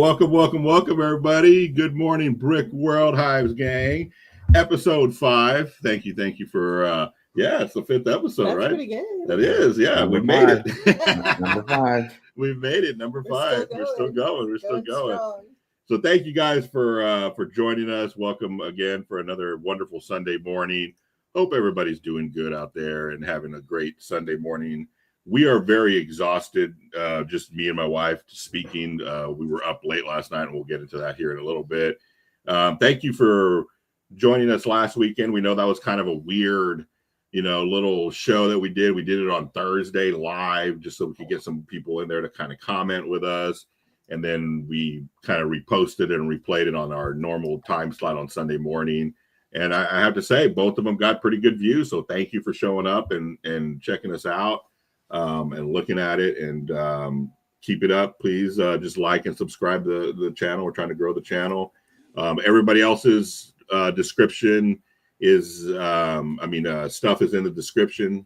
welcome, everybody. Good morning, Brick World Hives gang. Episode 5. Thank you for it's the 5th episode, That's right? Pretty good. That is, yeah. Number We made five. it. Number 5. We made it. Number 5. We're still going. We're still going. Strong. So thank you guys for joining us. Welcome again for another wonderful Sunday morning. Hope everybody's doing good out there and having a great Sunday morning. We are very exhausted, just me and my wife speaking. We were up late last night, and we'll get into that here in a little bit. Thank you for joining us last weekend. We know that was kind of a weird, little show that we did. We did it on Thursday live just so we could get some people in there to kind of comment with us. And then we kind of reposted it and replayed it on our normal time slot on Sunday morning. And I have to say, both of them got pretty good views. So thank you for showing up and checking us out. And looking at it, and keep it up, please. Just like and subscribe to the channel. We're trying to grow the channel. Everybody else's description is, stuff is in the description,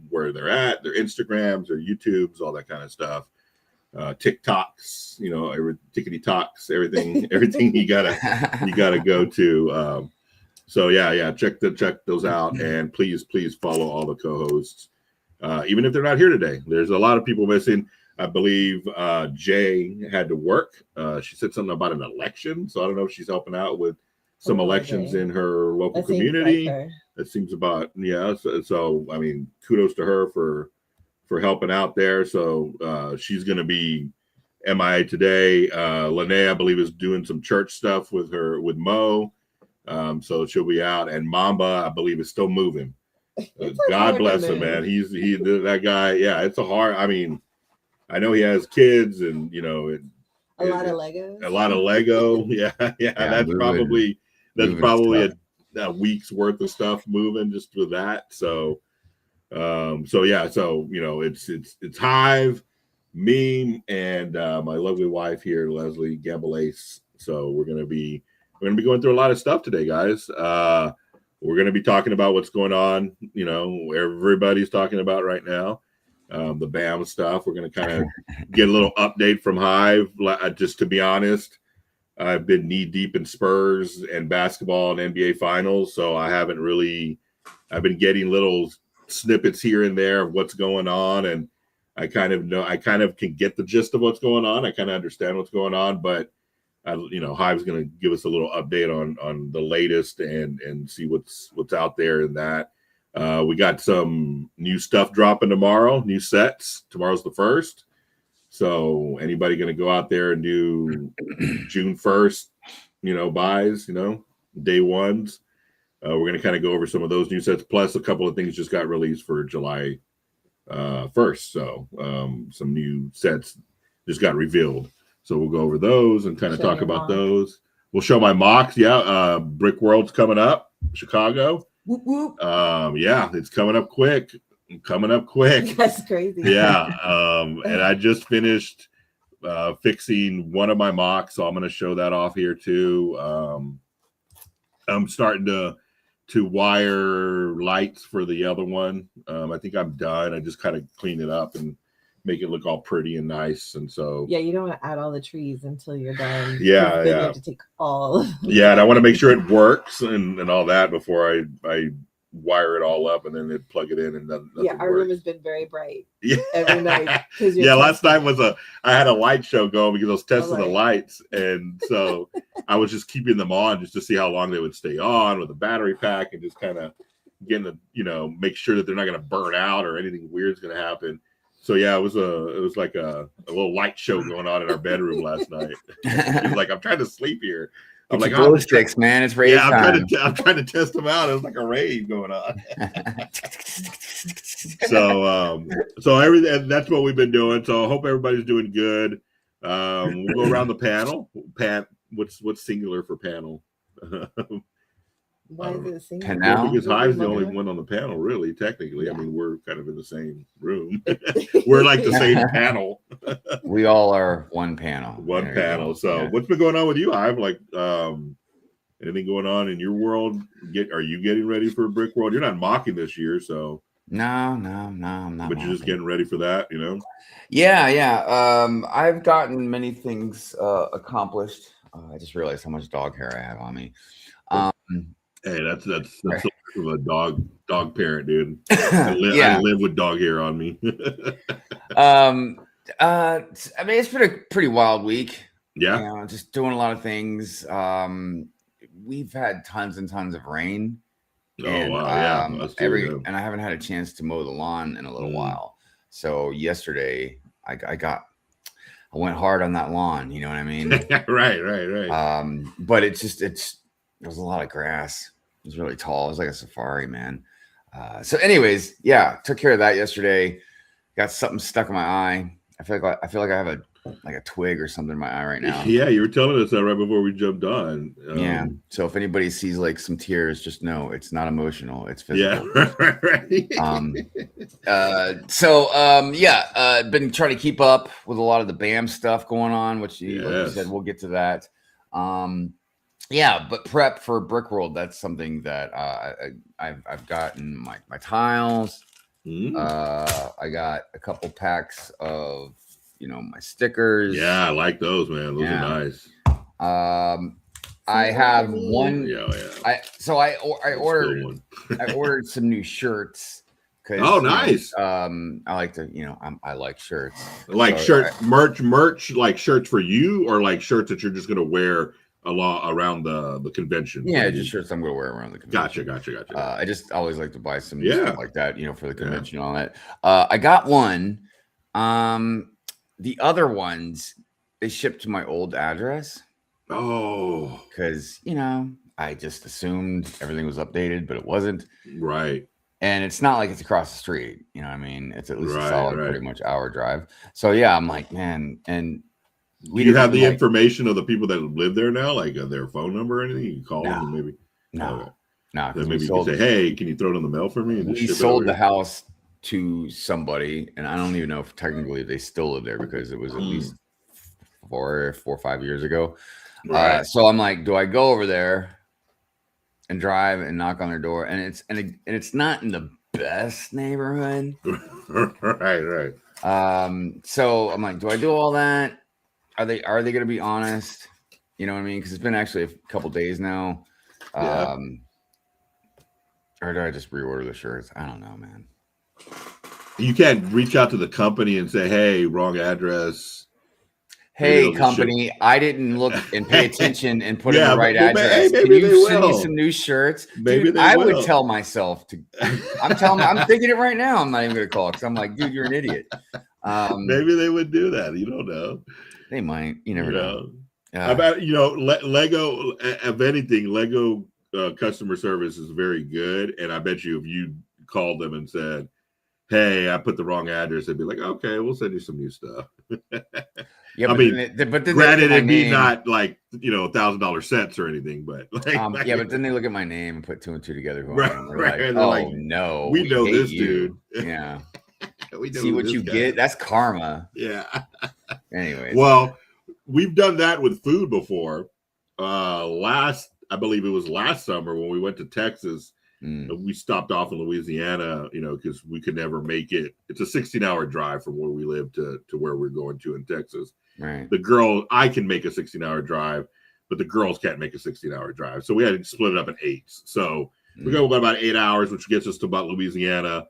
where they're at, their Instagrams, their YouTubes, all that kind of stuff. TikToks, tickety talks, everything you gotta go to. So check those out, and please follow all the co-hosts. Even if they're not here today. There's a lot of people missing. I believe Jay had to work. She said something about an election. So I don't know if she's helping out with some elections in her local community. That seems about, So, I mean, kudos to her for helping out there. So she's going to be MIA today. Lene, I believe, is doing some church stuff with Mo. So she'll be out. And Mamba, I believe, is still moving. God bless him, man. He's that guy. Yeah, it's a hard. I mean, I know he has kids, and a lot of Legos. A lot of Lego. Yeah. That's probably a week's worth of stuff moving just with that. So, it's Hive, me, and my lovely wife here, Leslie Gambalace. So we're gonna be going through a lot of stuff today, guys. We're going to be talking about what's going on, everybody's talking about right now, the BAM stuff. We're going to kind of get a little update from Hive. Just to be honest, I've been knee deep in Spurs and basketball and NBA finals, so I've been getting little snippets here and there of what's going on, and I kind of can get the gist of what's going on. I kind of understand what's going on, but Hive's going to give us a little update on the latest and see what's out there in that. We got some new stuff dropping tomorrow, new sets. Tomorrow's the 1st. So anybody going to go out there and do June 1st, buys, day ones. We're going to kind of go over some of those new sets. Plus a couple of things just got released for July 1st. So some new sets just got revealed. So we'll go over those and kind of talk about those. We'll show my mocks. Yeah, Brick World's coming up, Chicago. Whoop, whoop. It's coming up quick. That's crazy. Yeah, and I just finished fixing one of my mocks, so I'm going to show that off here too. I'm starting to wire lights for the other one. I think I'm done. I just kind of clean it up and make it look all pretty and nice, and so you don't want to add all the trees until you're done. You have to take all and I want to make sure it works and all that before I wire it all up and then plug it in, and then our room has been very bright every night. Last night I had a light show going because I was testing the lights, and so I was just keeping them on just to see how long they would stay on with the battery pack, and just kind of getting make sure that they're not going to burn out or anything weird's going to happen. So it was like a little light show going on in our bedroom last night. It was like, I'm trying to sleep here. I'm like, glow sticks, man. It's rave time. I'm trying to test them out. It was like a rave going on. So everything, that's what we've been doing. So I hope everybody's doing good. We'll go around the panel. What's singular for panel? Why is it single? Canal? Because Hive's the only one on the panel, really, technically. I mean, we're kind of in the same room. We're like the same panel. We all are one panel. One panel. So what's been going on with you, Hive? Like, anything going on in your world? Are you getting ready for Brick World? You're not mocking this year, so No, I'm not. But you're just getting ready for that, you know? Yeah. I've gotten many things accomplished. I just realized how much dog hair I have on me. Hey, that's the life of a dog parent, dude. I live with dog hair on me. I mean, it's been a pretty wild week. Yeah. You know, just doing a lot of things. We've had tons and tons of rain. Oh, wow. Yeah. And I haven't had a chance to mow the lawn in a little while. So yesterday I went hard on that lawn. You know what I mean? Right. But there was a lot of grass. It was really tall. It was like a safari, man. So anyways, yeah, took care of that yesterday. Got something stuck in my eye. I feel like I have a twig or something in my eye right now. Yeah, you were telling us that right before we jumped on. Yeah. So if anybody sees like some tears, just know it's not emotional. It's physical. Yeah. Been trying to keep up with a lot of the BAM stuff going on, which like you said, we'll get to that. But prep for Brick World, that's something that I've gotten my tiles. I got a couple packs of my stickers. Yeah, I like those, man. Those are nice. I have one. Yeah. I ordered some new shirts. Oh, nice. I like to, I like shirts. Like merch, like shirts for you, or like shirts that you're just gonna wear around the convention. Yeah, just shirts I'm gonna wear around the convention. Gotcha. I just always like to buy some stuff like that, for the convention and all that. I got one. The other ones, they shipped to my old address. Oh, because I just assumed everything was updated, but it wasn't. Right. And it's not like it's across the street. You know what I mean? It's at least a solid, pretty much hour drive. So yeah, I'm like, man. And do you have the information of the people that live there now, like their phone number or anything? You can call them, maybe. No. Then maybe you can say, hey, can you throw it in the mail for me? We sold the house to somebody, and I don't even know if technically they still live there because it was at least 4 or 5 years ago. Right. So I'm like, do I go over there and drive and knock on their door? And it's not in the best neighborhood. Right. So I'm like, do I do all that? Are they going to be honest? You know what I mean? Because it's been actually a couple days now. Or do I just reorder the shirts? I don't know, man. You can't reach out to the company and say, hey, wrong address. Hey, company, I didn't look and pay attention and put in the right address. Can you send me some new shirts? Dude, I would tell myself to. I'm thinking it right now. I'm not even going to call because I'm like, dude, you're an idiot. Maybe they would do that. You don't know. They might. You never know. About Lego. If anything, Lego customer service is very good, and I bet you if you called them and said, hey, I put the wrong address, they'd be like, okay, we'll send you some new stuff. Yeah, I mean, granted, it'd be not like $1,000 sets or anything, but but then they look at my name and put 2 and 2 together. No, we know this dude. Yeah, we know see what you get. That's karma. Yeah. Anyways, well, we've done that with food before. I believe it was last summer when we went to Texas. We stopped off in Louisiana, because we could never make it. It's a 16-hour drive from where we live to where we're going to in Texas. Right. I can make a 16-hour drive, but the girls can't make a 16-hour drive. So we had to split it up in 8s. So we go about 8 hours, which gets us to about Louisiana.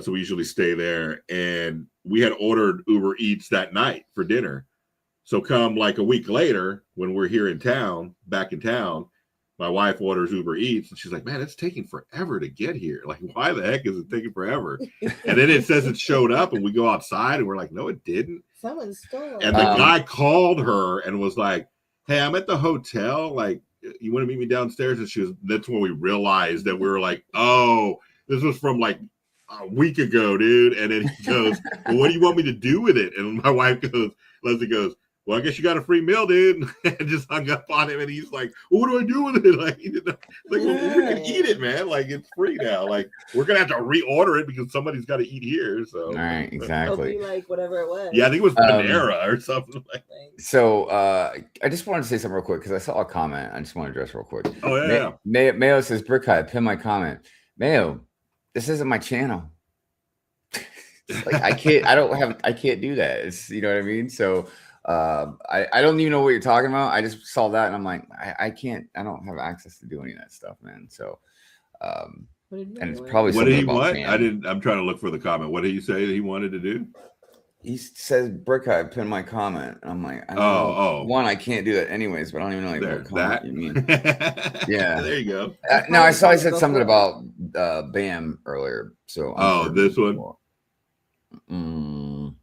So we usually stay there. And we had ordered Uber Eats that night for dinner. So come like a week later, when we're here back in town, my wife orders Uber Eats, and she's like, man, it's taking forever to get here. Like, why the heck is it taking forever? And then it says it showed up, and we go outside, and we're like, no, it didn't. Someone stole it. And the guy called her and was like, hey, I'm at the hotel. Like, you want to meet me downstairs? And that's when we realized that we were like, oh, this was from like a week ago, dude. And then he goes, well, what do you want me to do with it? And my wife Leslie goes, well, I guess you got a free meal, dude. And just hung up on him. And he's like, well, what do I do with it? Like, well, we can eat it, man. Like, it's free now. Like, we're going to have to reorder it because somebody's got to eat here. So, all right, exactly. Like whatever it was. Yeah, I think it was Panera or something like that. So, I just wanted to say something real quick because I saw a comment. I just want to address real quick. Oh, yeah. Mayo says, Brick Hive, pin my comment. Mayo, this isn't my channel. Like I can't do that. It's, you know what I mean? So I don't even know what you're talking about. I just saw that and I'm like, I don't have access to do any of that stuff, man. So and it's probably what did something he about want? BAM. I'm trying to look for the comment. What did he say that he wanted to do? He says Brick Hive pinned my comment. And I'm like, I don't know. One, I can't do that anyways, but I don't even know like, what comment you mean. Yeah. There you go. Now I said something about BAM earlier. So this one? No,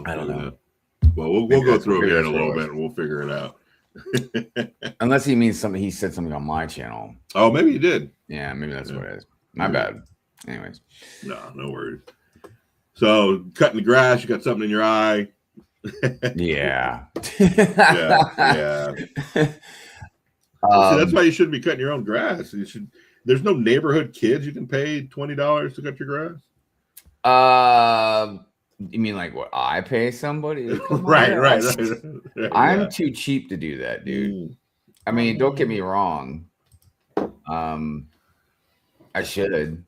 I don't know. Well, we'll go through it here in a little bit and we'll figure it out. Unless he means something, he said something on my channel. Oh, maybe he did. Yeah, maybe that's what it is. My bad. Anyways. No worries. So cutting the grass, you got something in your eye. Yeah. yeah. See, that's why you shouldn't be cutting your own grass. There's no neighborhood kids you can pay $20 to cut your grass. You mean like what I pay somebody? Right. I'm too cheap to do that, dude. I mean, don't get me wrong. I should.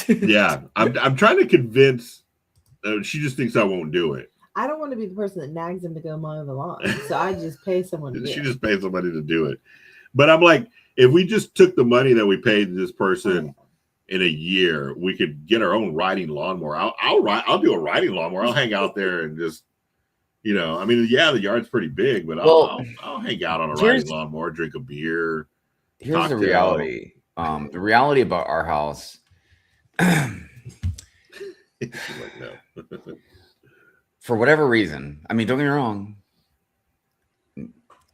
Yeah, I'm trying to convince. She just thinks I won't do it. I don't want to be the person that nags him to go mow the lawn, so I just pay someone to do it. She just pays somebody to do it. But I'm like, if we just took the money that we paid this person in a year, we could get our own riding lawnmower. I'll do a riding lawnmower. I'll hang out there and just, I mean, yeah, the yard's pretty big, but I'll hang out on a riding lawnmower, drink a beer. Here's cocktail. The reality. The reality about our house. Like, no. For whatever reason, I mean, don't get me wrong.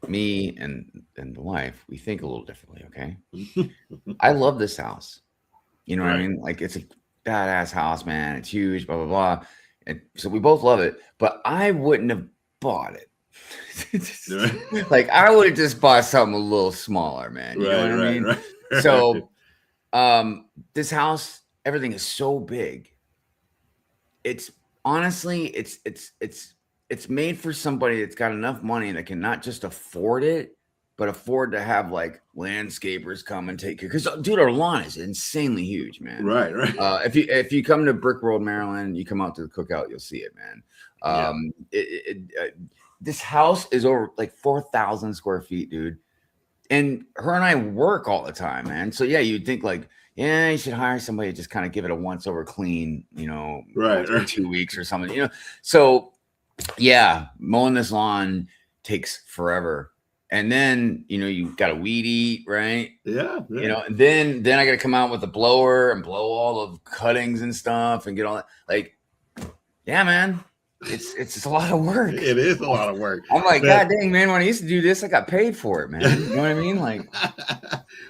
Me and the wife, we think a little differently. Okay, I love this house. You know what I mean? Like, it's a badass house, man. It's huge, blah blah blah. And so we both love it. But I wouldn't have bought it. Like, I would have just bought something a little smaller, man. You know what I mean? Right. So, this house, everything is so big. It's honestly, it's made for somebody that's got enough money that can not just afford it, but afford to have like landscapers come and take care. Because, dude, our lawn is insanely huge, man. Right. If you come to Brick World, Maryland, you come out to the cookout, you'll see it, man. This house is over like 4,000 square feet, dude. And her and I work all the time, man. So yeah, you'd think like, yeah, you should hire somebody to just kind of give it a once over clean, right. 2 weeks or something, So yeah, mowing this lawn takes forever. And then, you got to weed eat, right? Yeah. And then I got to come out with a blower and blow all the cuttings and stuff and get all that. Like, yeah, man. It's a lot of work. It is a lot of work. I'm like, God dang, man, when I used to do this, I got paid for it, man. You know what I mean? Like,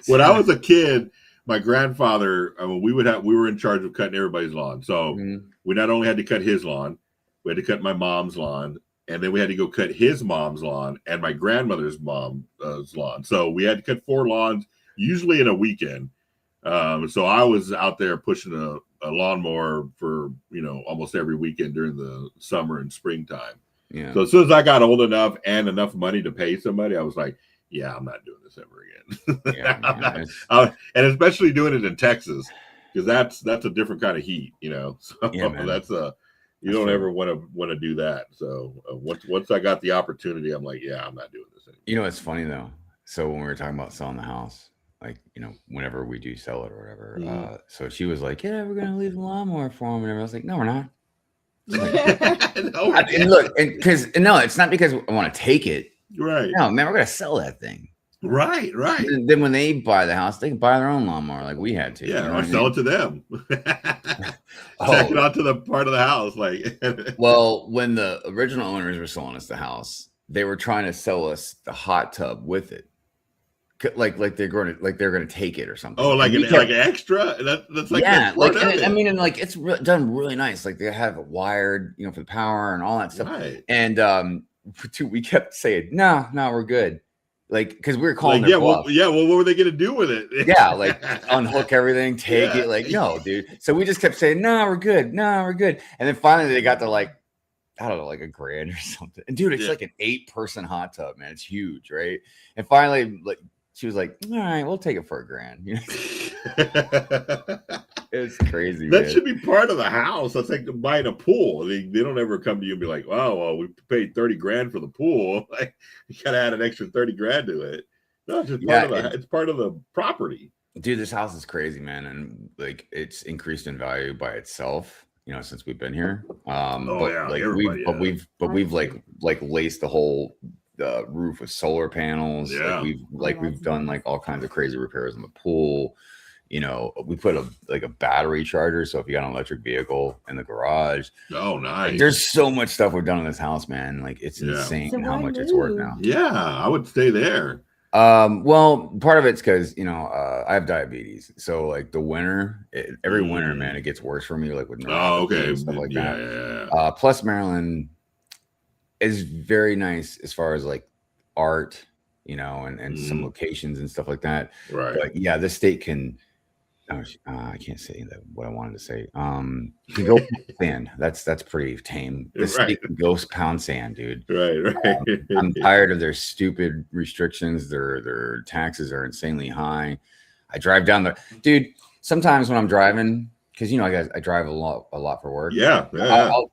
when I was a kid, my grandfather, we were in charge of cutting everybody's lawn. So we not only had to cut his lawn, we had to cut my mom's lawn, and then we had to go cut his mom's lawn and my grandmother's mom's lawn. So we had to cut 4 lawns, usually in a weekend. So I was out there pushing a lawnmower for, almost every weekend during the summer and springtime. Yeah. So as soon as I got old enough and enough money to pay somebody, I was like, yeah, I'm not doing this ever again. Yeah, and especially doing it in Texas, because that's a different kind of heat, So that's you don't ever want to do that. So once I got the opportunity, I'm like, yeah, I'm not doing this anymore. It's funny though. So when we were talking about selling the house, like, whenever we do sell it or whatever, so she was like, yeah, we're gonna leave the lawnmower for him, and I was like, no, we're not. No, and look, no, it's not because I want to take it. Right. No, man, we're gonna sell that thing. Right. And then when they buy the house, they can buy their own lawnmower like we had to. Yeah, or sell it to them. Tack it onto the part of the house, like. Well, when the original owners were selling us the house, they were trying to sell us the hot tub with it. Like they're going to take it or something. Oh, like an extra? That's like, yeah, like, and like it's done really nice. Like they have it wired, for the power and all that stuff. Right. And we kept saying, no, we're good. Like, because we were calling their bluff. Well, what were they going to do with it? Yeah, like unhook everything, take it. Like, no, dude. So we just kept saying, no, we're good. And then finally they got to like, I don't know, like $1,000 or something. And dude, it's like an 8-person hot tub, man. It's huge, right? And finally, like, she was like, all right, we'll take it for $1,000. It's crazy. That man. should be part of the house. That's like buying a pool. They don't ever come to you and be like, "Oh, well, we paid $30,000 for the pool. Like, you gotta add an extra $30,000 to it." No, it's just part of the. It's part of the property. Dude, this house is crazy, man, and like it's increased in value by itself. Since we've been here. We've like laced the whole roof with solar panels. Yeah. We've done like all kinds of crazy repairs in the pool. We put a battery charger, so if you got an electric vehicle in the garage. Oh, nice. Like, there's so much stuff we've done in this house, man. Like it's insane how much it's worth now. Yeah, I would stay there. Well, part of it's because I have diabetes, so like the winter, every winter, man, it gets worse for me. Like with and stuff like that. Yeah. Plus, Maryland is very nice as far as like art, and some locations and stuff like that. Right. But yeah, this state can. I can't say that what I wanted to say. You can go pound sand. That's pretty tame. The state can go pound sand, dude. Right. I'm tired of their stupid restrictions. Their taxes are insanely high. I drive down dude. Sometimes when I'm driving, because I drive a lot for work. Yeah.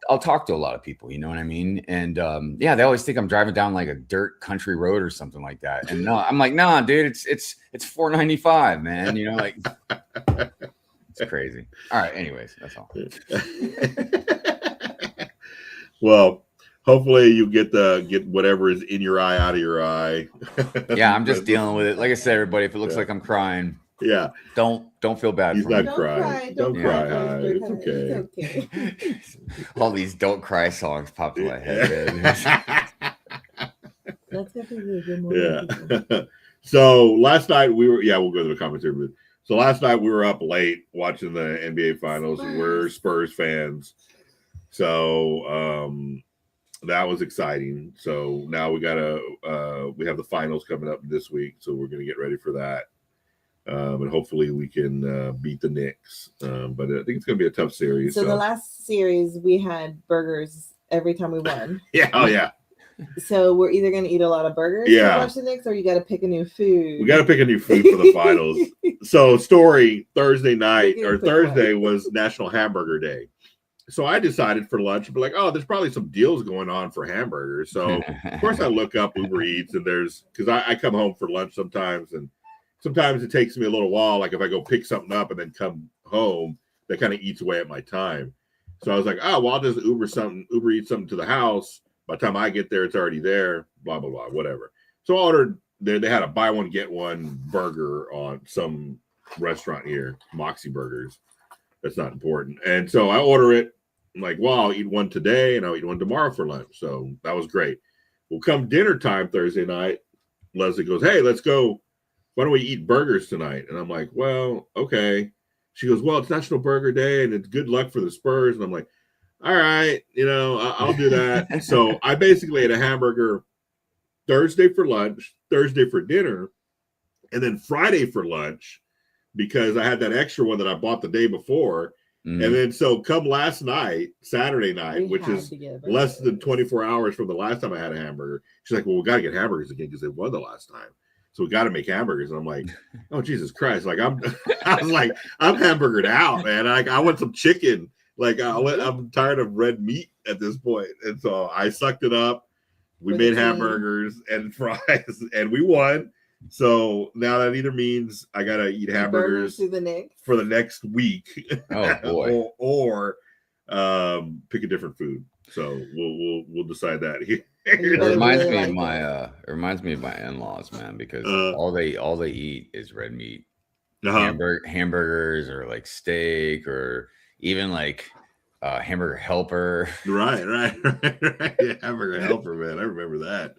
I'll talk to a lot of people. You know what I mean? And they always think I'm driving down like a dirt country road or something like that. And no, I'm like, nah, dude, it's 495, man. Like it's crazy. All right. Anyways, that's all. Well, hopefully you get whatever is in your eye out of your eye. Yeah, I'm just dealing with it. Like I said, everybody, if it looks like I'm crying. Yeah. Don't feel bad. He's not crying. Don't cry. It's okay. It's okay. All these "Don't Cry" songs popped in my head. That's definitely a good one. Yeah. So last night we'll go to the comments here. So last night we were up late watching the NBA Finals. We're Spurs fans, so that was exciting. So now we have the finals coming up this week, so we're gonna get ready for that. And hopefully we can beat the Knicks. But I think it's going to be a tough series. So the last series we had burgers every time we won. Yeah. Oh, yeah. So we're either going to eat a lot of burgers to watch the Knicks, or you got to pick a new food. We got to pick a new food for the finals. So Thursday night or Thursday was National Hamburger Day. So I decided for lunch to be like, oh, there's probably some deals going on for hamburgers. So of course I look up Uber Eats, and because I come home for lunch sometimes, and sometimes it takes me a little while. Like if I go pick something up and then come home, that kind of eats away at my time. So I was like, oh, well, I'll just Uber Eats something to the house. By the time I get there, it's already there, blah, blah, blah, whatever. So I ordered, they had a buy one, get one burger on some restaurant here, Moxie Burgers. That's not important. And so I order it. I'm like, well, I'll eat one today and I'll eat one tomorrow for lunch. So that was great. Well, come dinner time Thursday night, Leslie goes, hey, let's go. Why don't we eat burgers tonight? And I'm like, well, okay. She goes, well, it's National Burger Day and it's good luck for the Spurs. And I'm like, all right, I'll do that. So I basically ate a hamburger Thursday for lunch, Thursday for dinner, and then Friday for lunch because I had that extra one that I bought the day before. Mm. And then so come last night, Saturday night, which is less than 24 hours from the last time I had a hamburger. She's like, well, we got to get hamburgers again because they won the last time. So we got to make hamburgers. And I'm like, oh, Jesus Christ. Like I'm hamburgered out, man. I want some chicken. Like I'm tired of red meat at this point. And so I sucked it up. We made hamburgers and fries and we won. So now that either means I got to eat hamburgers for the next week. Oh boy. or pick a different food. So we'll decide that here. It reminds me of my in-laws, man, because all they eat is red meat. Hamburgers or like steak or even like hamburger helper. Right. Hamburger helper, man. I remember that.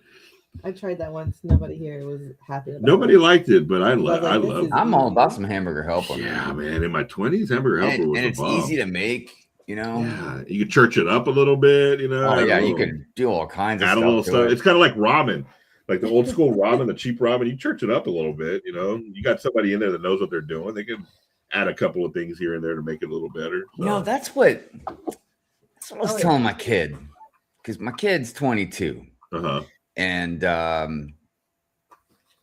I tried that once. Nobody here was happy about Nobody liked it, but I love it. I'm all about some hamburger helper. Yeah, man. In my 20s, hamburger helper was and it's easy to make. Yeah, you could church it up a little bit, Oh yeah, you could do all kinds of stuff. Add a little stuff. It's kind of like ramen, like the old school ramen, the cheap ramen. You church it up a little bit, You got somebody in there that knows what they're doing. They can add a couple of things here and there to make it a little better. So. That's what I was telling my kid, because my kid's 22, and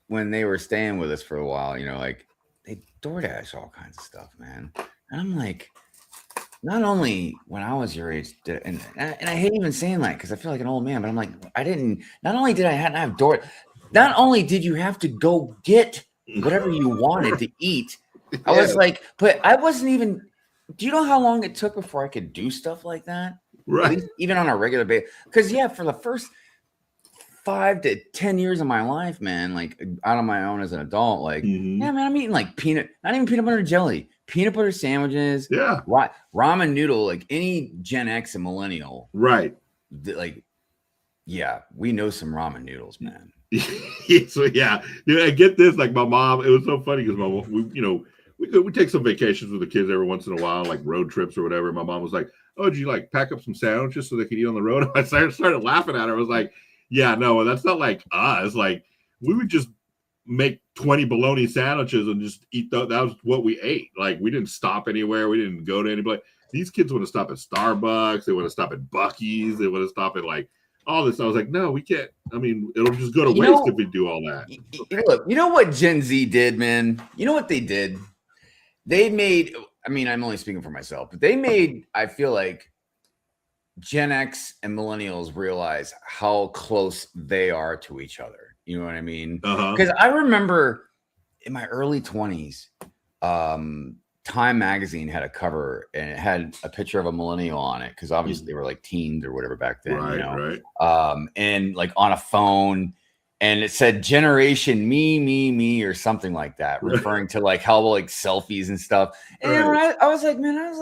when they were staying with us for a while, like they DoorDash all kinds of stuff, man. And I'm like, not only when I was your age, and I hate even saying that because I feel like an old man, but I'm like, not only did I have door, not only did you have to go get whatever you wanted to eat, I was like, but I wasn't even, do you know how long it took before I could do stuff like that? Right. At least even on a regular basis. Because, for the first 5 to 10 years of my life, man, like out on my own as an adult, like, man, I'm eating like not even peanut butter and jelly, peanut butter sandwiches, ramen noodle, like any Gen X and millennial, right? Like, we know some ramen noodles, man. So dude, I get this. Like my mom, it was so funny because my mom, we take some vacations with the kids every once in a while, like road trips or whatever. My mom was like, "Oh, did you like pack up some sandwiches so they could eat on the road?" I started laughing at her. I was like, "Yeah, no, that's not like us. Like we would just make 20 bologna sandwiches and just eat that was what we ate. Like we didn't stop anywhere. We didn't go to any place. These kids want to stop at Starbucks. They want to stop at Buc-ee's. They want to stop at like all this." I was like, "No, we can't. I mean, it'll just go to waste if we do all that." Look, you know what Gen Z did, man? You know what they did? They made, I mean, I'm only speaking for myself, but they made, I feel like, Gen X and millennials realize how close they are to each other. You know what I mean? Because I remember in my early 20s, Time magazine had a cover and it had a picture of a millennial on it because obviously they were like teens or whatever back then, right. And like on a phone, and it said generation me or something like that, referring to like how like selfies and stuff. And I was like, man,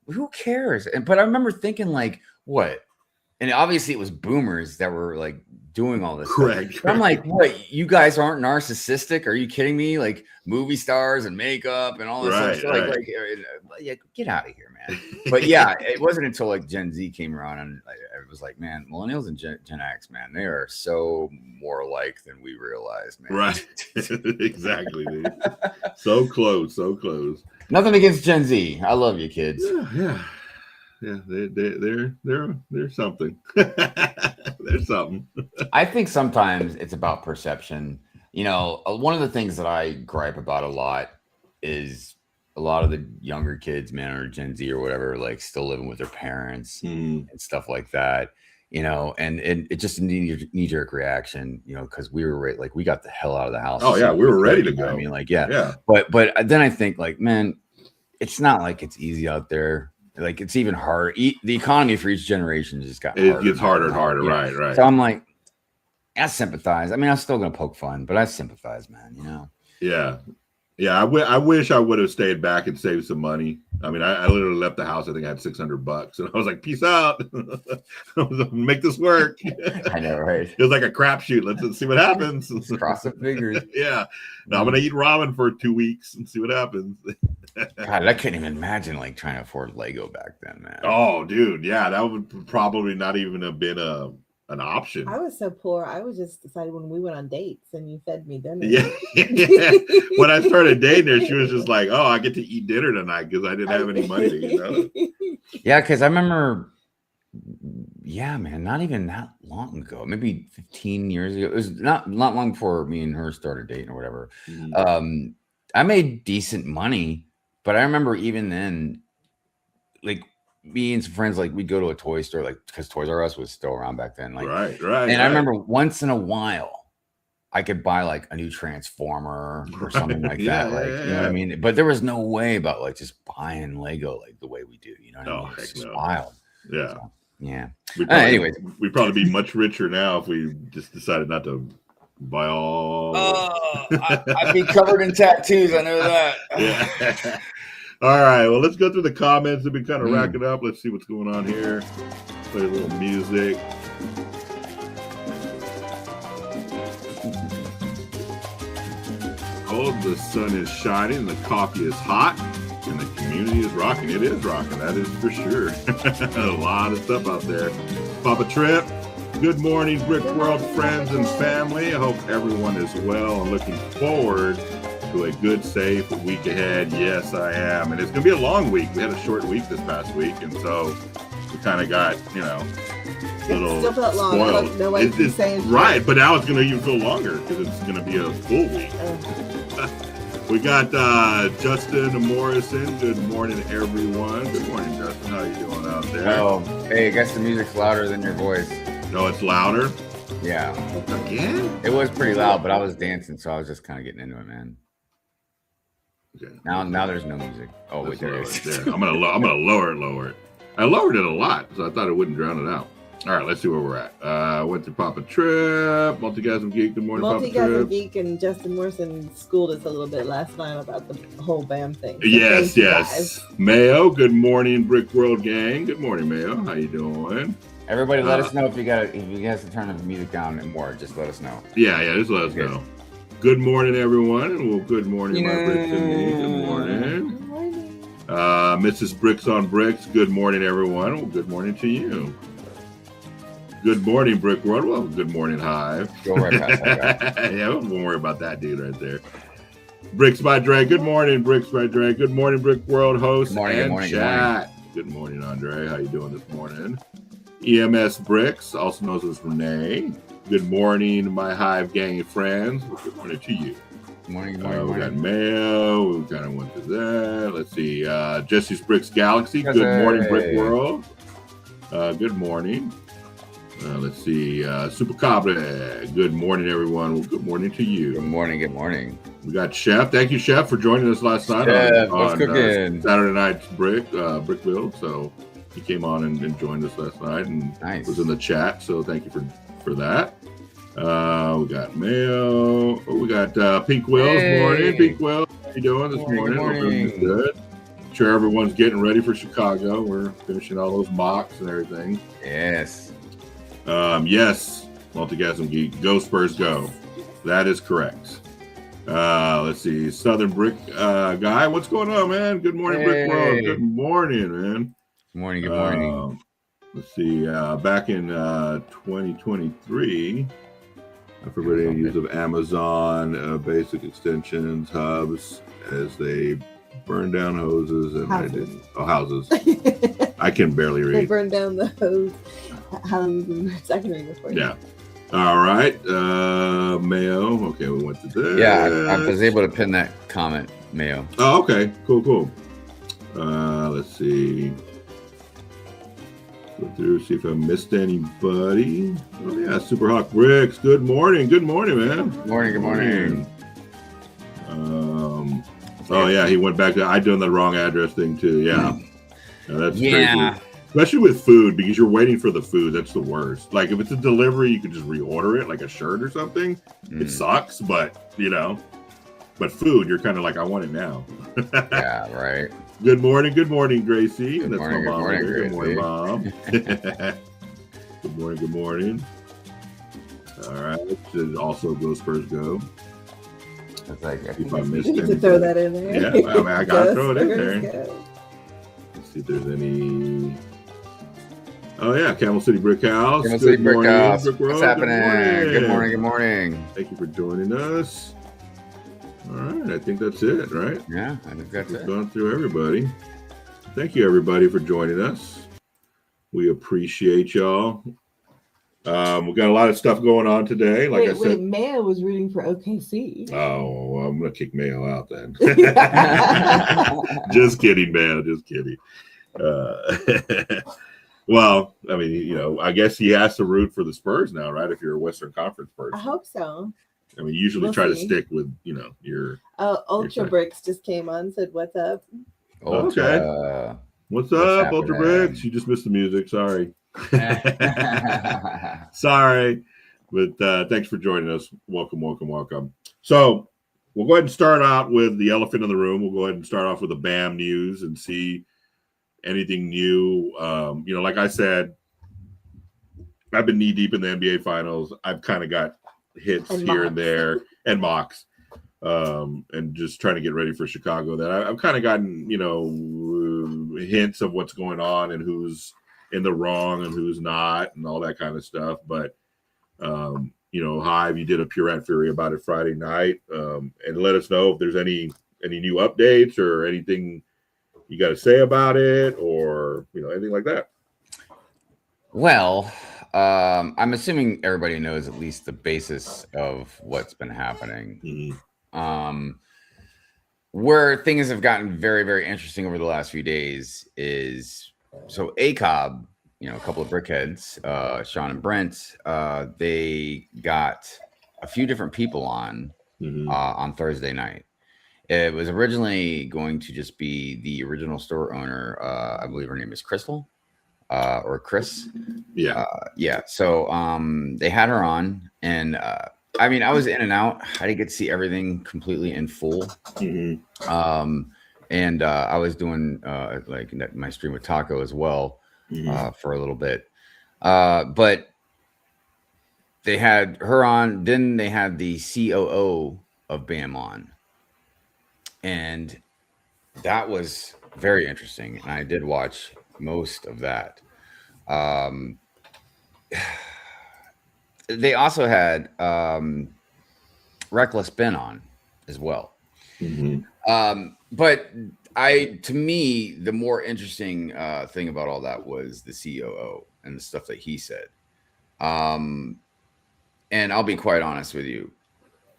who cares? But I remember thinking like, what? And obviously it was boomers that were like doing all this. Correct. I'm like, what? You guys aren't narcissistic? Are you kidding me? Like movie stars and makeup and all this stuff. Like, get out of here, man. But it wasn't until like Gen Z came around and I was like, man, millennials and Gen X, man, they are so more alike than we realized, man. Right. Exactly, dude. So close. Nothing against Gen Z. I love you, kids. Yeah, they're something. There's something. I think sometimes it's about perception. You know, one of the things that I gripe about a lot is a lot of the younger kids, man, or Gen Z or whatever, like still living with their parents and stuff like that. You know, and it just a knee-jerk reaction, you know, because we were like, we got the hell out of the house. Oh yeah, we were ready to go. I mean, like, But then I think like, man, it's not like it's easy out there. Like it's even hard. The economy for each generation just got harder. It gets harder and harder. Right. So I'm like, I sympathize. I mean, I'm still gonna poke fun, but I sympathize, man. You know. Yeah. I wish I would have stayed back and saved some money. I mean, I literally left the house. I think I had $600, and I was like, "Peace out. Make this work." I know, right? It was like a crapshoot. Let's see what happens. Cross the fingers. Yeah. Now I'm gonna eat ramen for 2 weeks and see what happens. God, I couldn't even imagine like trying to afford Lego back then, man. Oh, dude, yeah, that would probably not even have been an option. I was so poor. I was just excited when we went on dates and you fed me dinner. Yeah. When I started dating her, she was just like, "Oh, I get to eat dinner tonight because I didn't have any money." You know? Yeah, because I remember, man, not even that long ago, maybe 15 years ago. It was not long before me and her started dating or whatever. I made decent money, but I remember even then, like me and some friends, like we'd go to a toy store, like because Toys R Us was still around back then. Like, right. And I remember once in a while, I could buy like a new Transformer or something like that. Like, you know what I mean? But there was no way about like just buying Lego like the way we do. You know what I mean? It's just wild. Yeah. So, yeah. Anyways, we'd probably be much richer now if we just decided not to buy all. I'd be covered in tattoos. I know that. Yeah. All right. Well, let's go through the comments. We've been kind of racking up. Let's see what's going on here. Play a little music. Oh, the sun is shining. The coffee is hot. And the community is rocking. It is rocking. That is for sure. A lot of stuff out there. Papa Trip. Good morning, Brick World friends and family. I hope everyone is well and looking forward to a good, safe week ahead. Yes, I am. And it's going to be a long week. We had a short week this past week, and so we kind of got, a little spoiled. It's right, but now it's going to even feel longer because it's going to be a full week. We got Justin Morrison. Good morning, everyone. Good morning, Justin. How you doing out there? Oh, hey, I guess the music's louder than your voice. No, it's louder. Yeah. Again? It was pretty loud, but I was dancing, so I was just kind of getting into it, man. Okay. Now there's no music. Oh, wait, there Let's it lower is. it there. I'm gonna lower it. I lowered it a lot, so I thought it wouldn't drown it out. All right, let's see where we're at. Went to Papa Trip, Multigasm Geek. Good morning, Papa Multigasm Trip. Geek and Justin Morrison schooled us a little bit last night about the whole BAM thing. So Yes, thank you yes. guys. Mayo, good morning, Brick World Gang. Good morning, Mayo. How you doing? Everybody, let us know if you guys to turn the music down and more. Just let us know. Yeah, just let us know. Good morning, everyone, and well, good morning, my Bricks and me. Good morning. Good morning. Mrs. Bricks on Bricks. Good morning, everyone. Well, good morning to you. Good morning, Brick World. Well, good morning, Hive. Go right past that guy. Yeah, don't worry about that dude right there. Bricks by Dre. Good morning, Bricks by Dre. Good morning, Brick World host and chat. Good morning, Andre. How you doing this morning? EMS Bricks, also known as Renee. Good morning, my Hive gang of friends. Good morning to you. Good morning, good morning. We got mail. We kind of went to that. Let's see. Jesse's Bricks Galaxy. Good morning, Brick World. Good morning. Let's see. Super Cabra. Good morning, everyone. Well, good morning to you. Good morning, good morning. We got Chef. Thank you, Chef, for joining us last night on Saturday night's Brick Build. So he came on and joined us last night and was in the chat. So thank you for that. We got Mayo. Oh, we got Pink Wills. Hey. Morning, Pink Wills. How you doing this morning? Hope everything's good. I'm sure everyone's getting ready for Chicago. We're finishing all those mocks and everything. Yes. Yes, Multigasm Geek. Go Spurs, go. That is correct. Let's see. Southern Brick guy. What's going on, man? Good morning, Brick World. Good morning, man. Good morning, good morning. Let's see. Back in 2023, for any use of Amazon basic extensions, hubs, as they burned down hoses and houses. I can barely read. They burned down the hose. Houses. I can read it for you. Yeah. All right. Mayo. Okay, we went to this. Yeah, I was able to pin that comment, Mayo. Oh, okay. Cool. Let's see. Go through, see if I missed anybody. Oh, yeah. Super Hawk Bricks. Good morning, man. Good morning. Oh, yeah. He went back to, I done the wrong address thing, too. Yeah. That's crazy. Especially with food, because you're waiting for the food. That's the worst. Like, if it's a delivery, you can just reorder it, like a shirt or something. It sucks, but, but food, you're kind of like, I want it now. Yeah, right. Good morning, Gracie. Good That's morning, my mom. good morning, Mom. Good morning. All right. Should also go Spurs go. It's like, If I missed You need to throw that in there. Yeah, I mean, I got to throw it in there. Go. Let's see if there's any. Oh, yeah. Camel City Brick House. Camel City Brick House. Brick What's happening? Good morning. Thank you for joining us. All right. I think that's it, right? Yeah, I think that's it. Gone through everybody. Thank you, everybody, for joining us. We appreciate y'all. We got a lot of stuff going on today. Like I said, Mayo was rooting for OKC. Oh, well, I'm gonna kick Mayo out then. Just kidding, man. Just kidding. Well, I mean, I guess he has to root for the Spurs now, right? If you're a Western Conference person, I hope so. I mean, you usually try to stick with, your. Ultra Bricks just came on, said, "What's up?" Okay. What's up, Ultra Bricks? You just missed the music. Sorry. Sorry, but thanks for joining us. Welcome. So we'll go ahead and start out with the elephant in the room. We'll go ahead and start off with the BAM news and see anything new. Like I said, I've been knee deep in the NBA finals. I've kind of got hits and here and there and mocks, and just trying to get ready for Chicago. That I've kind of gotten, hints of what's going on and who's in the wrong and who's not and all that kind of stuff. But, Hive, you did a Purette Fury about it Friday night, and let us know if there's any new updates or anything you got to say about it or, anything like that. Well, I'm assuming everybody knows at least the basis of what's been happening. Mm-hmm. where things have gotten very, very interesting over the last few days is so ACOB, a couple of brickheads, Sean and Brent, they got a few different people on Thursday night. It was originally going to just be the original store owner. I believe her name is Crystal, or Chris. Yeah. Yeah. So they had her on, and I mean, I was in and out. I didn't get to see everything completely in full. And I was doing like my stream with Taco as well for a little bit. But they had her on. Then they had the COO of BAM on. And that was very interesting. And I did watch most of that. They also had Reckless Ben on as well. But to me, the more interesting thing about all that was the COO and the stuff that he said. And I'll be quite honest with you,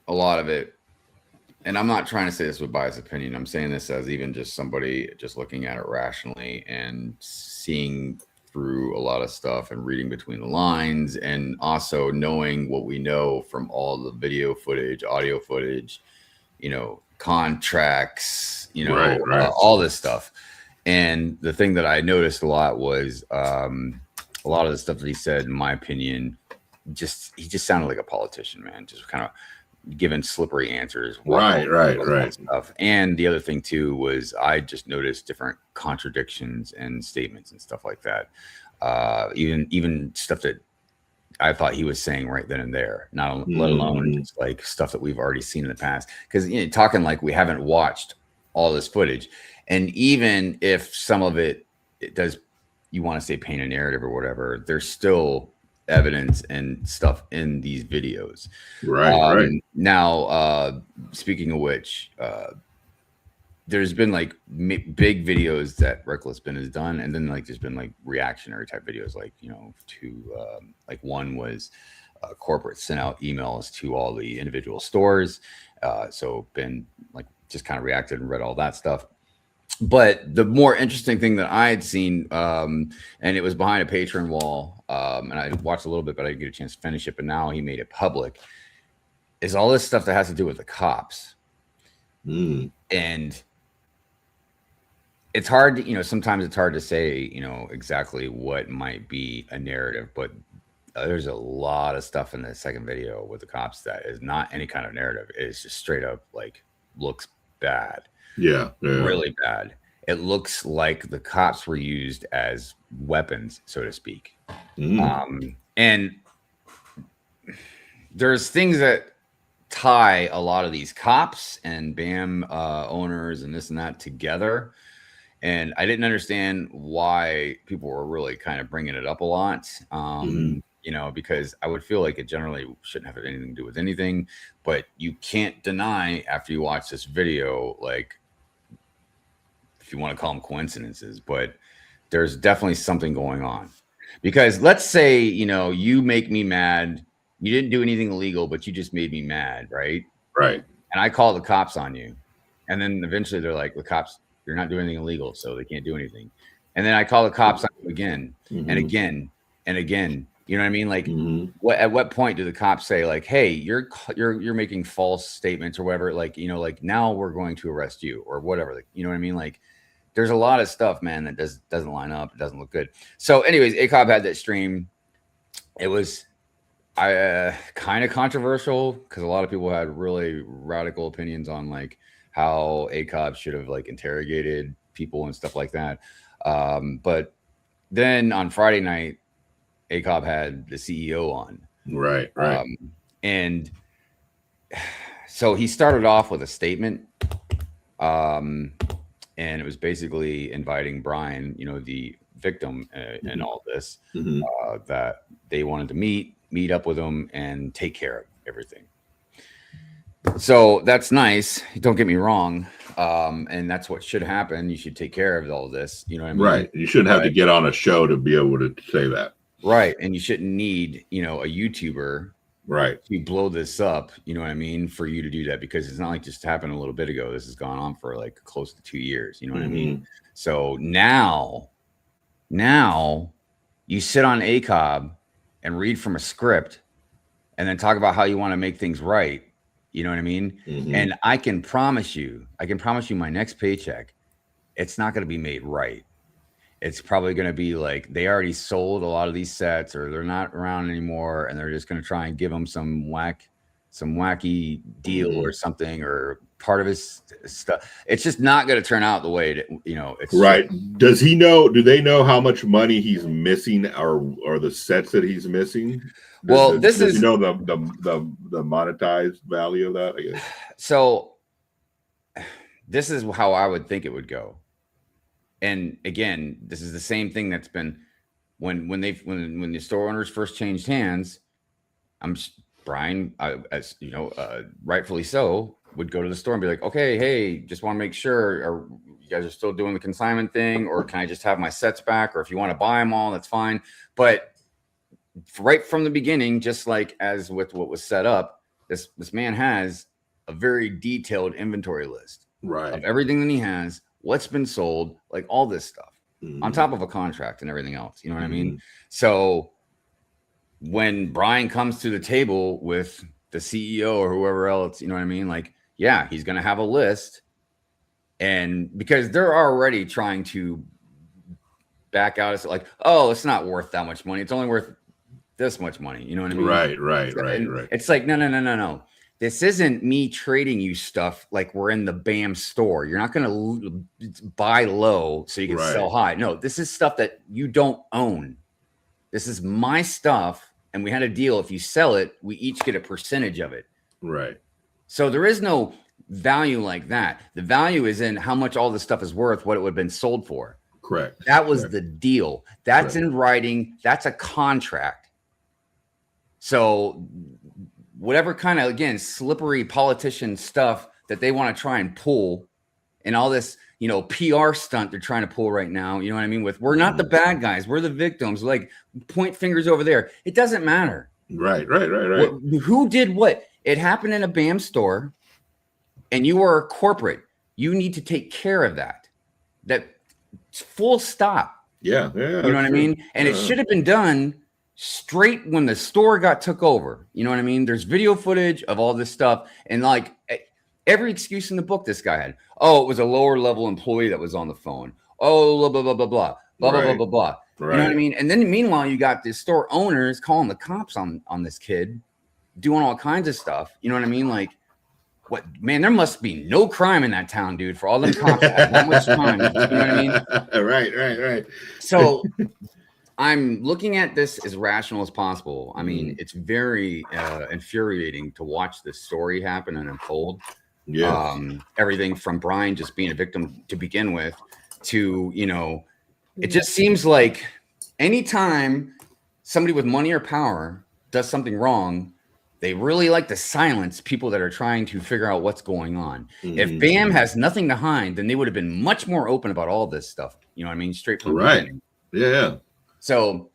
a lot of it, and I'm not trying to say this with biased opinion. I'm saying this as even just somebody just looking at it rationally and seeing through a lot of stuff and reading between the lines, and also knowing what we know from all the video footage, audio footage, contracts, right. All this stuff. And the thing that I noticed a lot was a lot of the stuff that he said, in my opinion, he just sounded like a politician, man, just kind of giving slippery answers. Right. Stuff. And the other thing too was I just noticed different contradictions and statements and stuff like that. Even stuff that I thought he was saying right then and there, let alone just like stuff that we've already seen in the past. Because talking like we haven't watched all this footage, and even if some of it does, you want to say paint a narrative or whatever, there's still evidence and stuff in these videos. Right. Now, speaking of which, there's been like big videos that Reckless Ben has done, and then like there's been like reactionary type videos, like to like one was corporate sent out emails to all the individual stores, so Ben like just kind of reacted and read all that stuff. But the more interesting thing that I had seen, and it was behind a Patreon wall, and I watched a little bit, but I didn't get a chance to finish it. But now he made it public, is all this stuff that has to do with the cops. And it's hard to, sometimes it's hard to say, exactly what might be a narrative, but there's a lot of stuff in the second video with the cops that is not any kind of narrative. It's just straight up like looks bad. Yeah. Really bad. It looks like the cops were used as weapons, so to speak. And there's things that tie a lot of these cops and BAM owners and this and that together. And I didn't understand why people were really kind of bringing it up a lot, because I would feel like it generally shouldn't have anything to do with anything. But you can't deny after you watch this video, like, if you want to call them coincidences, but there's definitely something going on. Because let's say, you make me mad. You didn't do anything illegal, but you just made me mad, right? Right. And I call the cops on you. And then eventually they're like, the cops, you're not doing anything illegal, so they can't do anything. And then I call the cops on you again and again and again. You know what I mean? Like, at what point do the cops say, like, hey, you're making false statements or whatever? Like, like now we're going to arrest you or whatever. Like, you know what I mean? Like, there's a lot of stuff, man, that doesn't line up. It doesn't look good. So anyways, ACOB had that stream. It was kind of controversial because a lot of people had really radical opinions on like how ACOB should have like interrogated people and stuff like that. But then on Friday night, ACOB had the CEO on. Right. And so he started off with a statement. And it was basically inviting Brian, the victim in all this, that they wanted to meet up with him and take care of everything. So that's nice. Don't get me wrong. And that's what should happen. You should take care of all this. You know what I mean? Right. You shouldn't have to get on a show to be able to say that. Right. And you shouldn't need, a YouTuber Right. to blow this up, you know what I mean, for you to do that, because it's not like just happened a little bit ago. This has gone on for like close to 2 years, you know what I mean? So now you sit on ACOB and read from a script and then talk about how you want to make things right. You know what I mean? And I can promise you my next paycheck, it's not going to be made right. It's probably going to be like they already sold a lot of these sets, or they're not around anymore, and they're just going to try and give them some wacky deal or something, or part of his stuff. It's just not going to turn out the way that, you know. It's right. Does he know? Do they know how much money he's missing, or the sets that he's missing? Does he know the monetized value of that, I guess? So this is how I would think it would go. And again, this is the same thing that's been when the store owners first changed hands. Brian, as you know, rightfully so, would go to the store and be like, okay, hey, just want to make sure, you guys are still doing the consignment thing, or can I just have my sets back? Or if you want to buy them all, that's fine. But right from the beginning, just like as with what was set up, this man has a very detailed inventory list of everything that he has, what's been sold, like all this stuff, on top of a contract and everything else. You know what I mean? So when Brian comes to the table with the CEO or whoever else, you know what I mean? Like, yeah, he's going to have a list. And because they're already trying to back out, it's like, oh, it's not worth that much money. It's only worth this much money. You know what I mean? Right. It's like, no. This isn't me trading you stuff like we're in the BAM store. You're not going to buy low so you can sell high. No, this is stuff that you don't own. This is my stuff. And we had a deal. If you sell it, we each get a percentage of it. Right. So there is no value like that. The value is in how much all this stuff is worth, what it would have been sold for. Correct. That was the deal. That's in writing. That's a contract. So whatever kind of, again, slippery politician stuff that they want to try and pull, and all this, you know, PR stunt they're trying to pull right now, you know what I mean? We're not the bad guys, we're the victims. Like, point fingers over there. It doesn't matter. Right. Who did what? It happened in a BAM store, and you are a corporate. You need to take care of that. That full stop. Yeah. You know what I mean? And it should have been done straight when the store got took over. You know what I mean? There's video footage of all this stuff, and like every excuse in the book this guy had. Oh, it was a lower level employee that was on the phone. Oh, blah blah blah blah blah blah blah blah blah. You know what I mean? And then meanwhile, you got the store owners calling the cops on this kid, doing all kinds of stuff. You know what I mean? Like, what, man? There must be no crime in that town, dude. For all them cops to have that much time. You know what I mean? Right. So I'm looking at this as rational as possible. I mean, it's very infuriating to watch this story happen and unfold. Yeah. Everything from Brian just being a victim to begin with to, you know, it just seems like anytime somebody with money or power does something wrong, they really like to silence people that are trying to figure out what's going on. If BAM has nothing to hide, then they would have been much more open about all this stuff. You know what I mean? Straight from the beginning. Yeah. So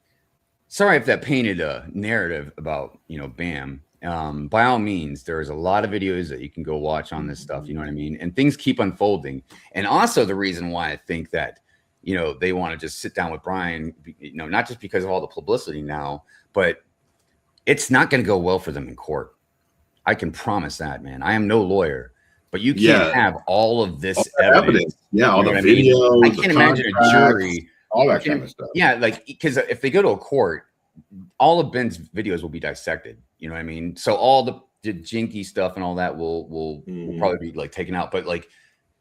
sorry if that painted a narrative about, you know, BAM. By all means, there's a lot of videos that you can go watch on this stuff. You know what I mean? And things keep unfolding. And also the reason why I think that, you know, they want to just sit down with Brian, you know, not just because of all the publicity now, but it's not going to go well for them in court. I can promise that, man. I am no lawyer, but you can't have all of this evidence. Yeah, all the videos. I can't imagine a jury. All that kind of stuff. Yeah, like, because if they go to a court, all of Ben's videos will be dissected. You know what I mean? So all the jinky stuff and all that will probably be like taken out, but like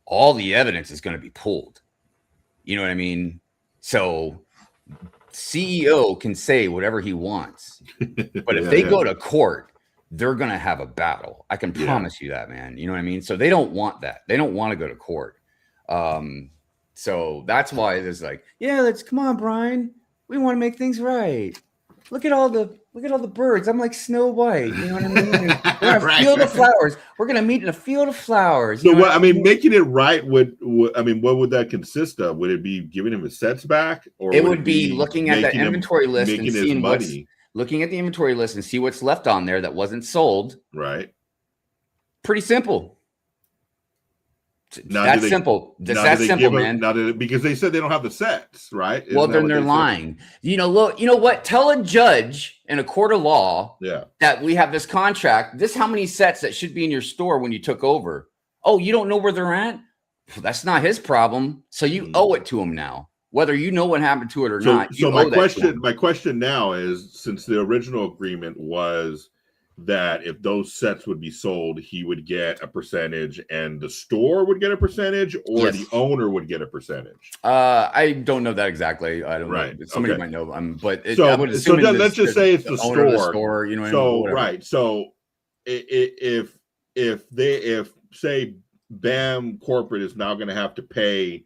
all the evidence is going to be pulled. You know what I mean? So CEO can say whatever he wants, but if they go to court, they're going to have a battle. I can promise you that, man. You know what I mean? So they don't want that. They don't want to go to court. So that's why there's like, yeah, let's come on, Brian. We want to make things right. Look at all the birds. I'm like Snow White. You know what I mean? We're in a field of flowers. We're gonna meet in a field of flowers. So what I mean, making it right would what would that consist of? Would it be giving him his sets back, or it would be looking at that inventory list and seeing looking at the inventory list and see what's left on there that wasn't sold. Right. Pretty simple. Now, that's simple. That's that simple, man. Because they said they don't have the sets, right? Well, then they're lying. Look, you know what? Tell a judge in a court of law that we have this contract. This how many sets that should be in your store when you took over. Oh, you don't know where they're at? Well, that's not his problem. So you owe it to him now, whether you know what happened to it or not. So my question now is, since the original agreement was that if those sets would be sold, he would get a percentage and the store would get a percentage, or the owner would get a percentage? I don't know that exactly. I don't know. Somebody might know. But I would assume let's just say it's the store. You know, so right. So if say BAM Corporate is now going to have to pay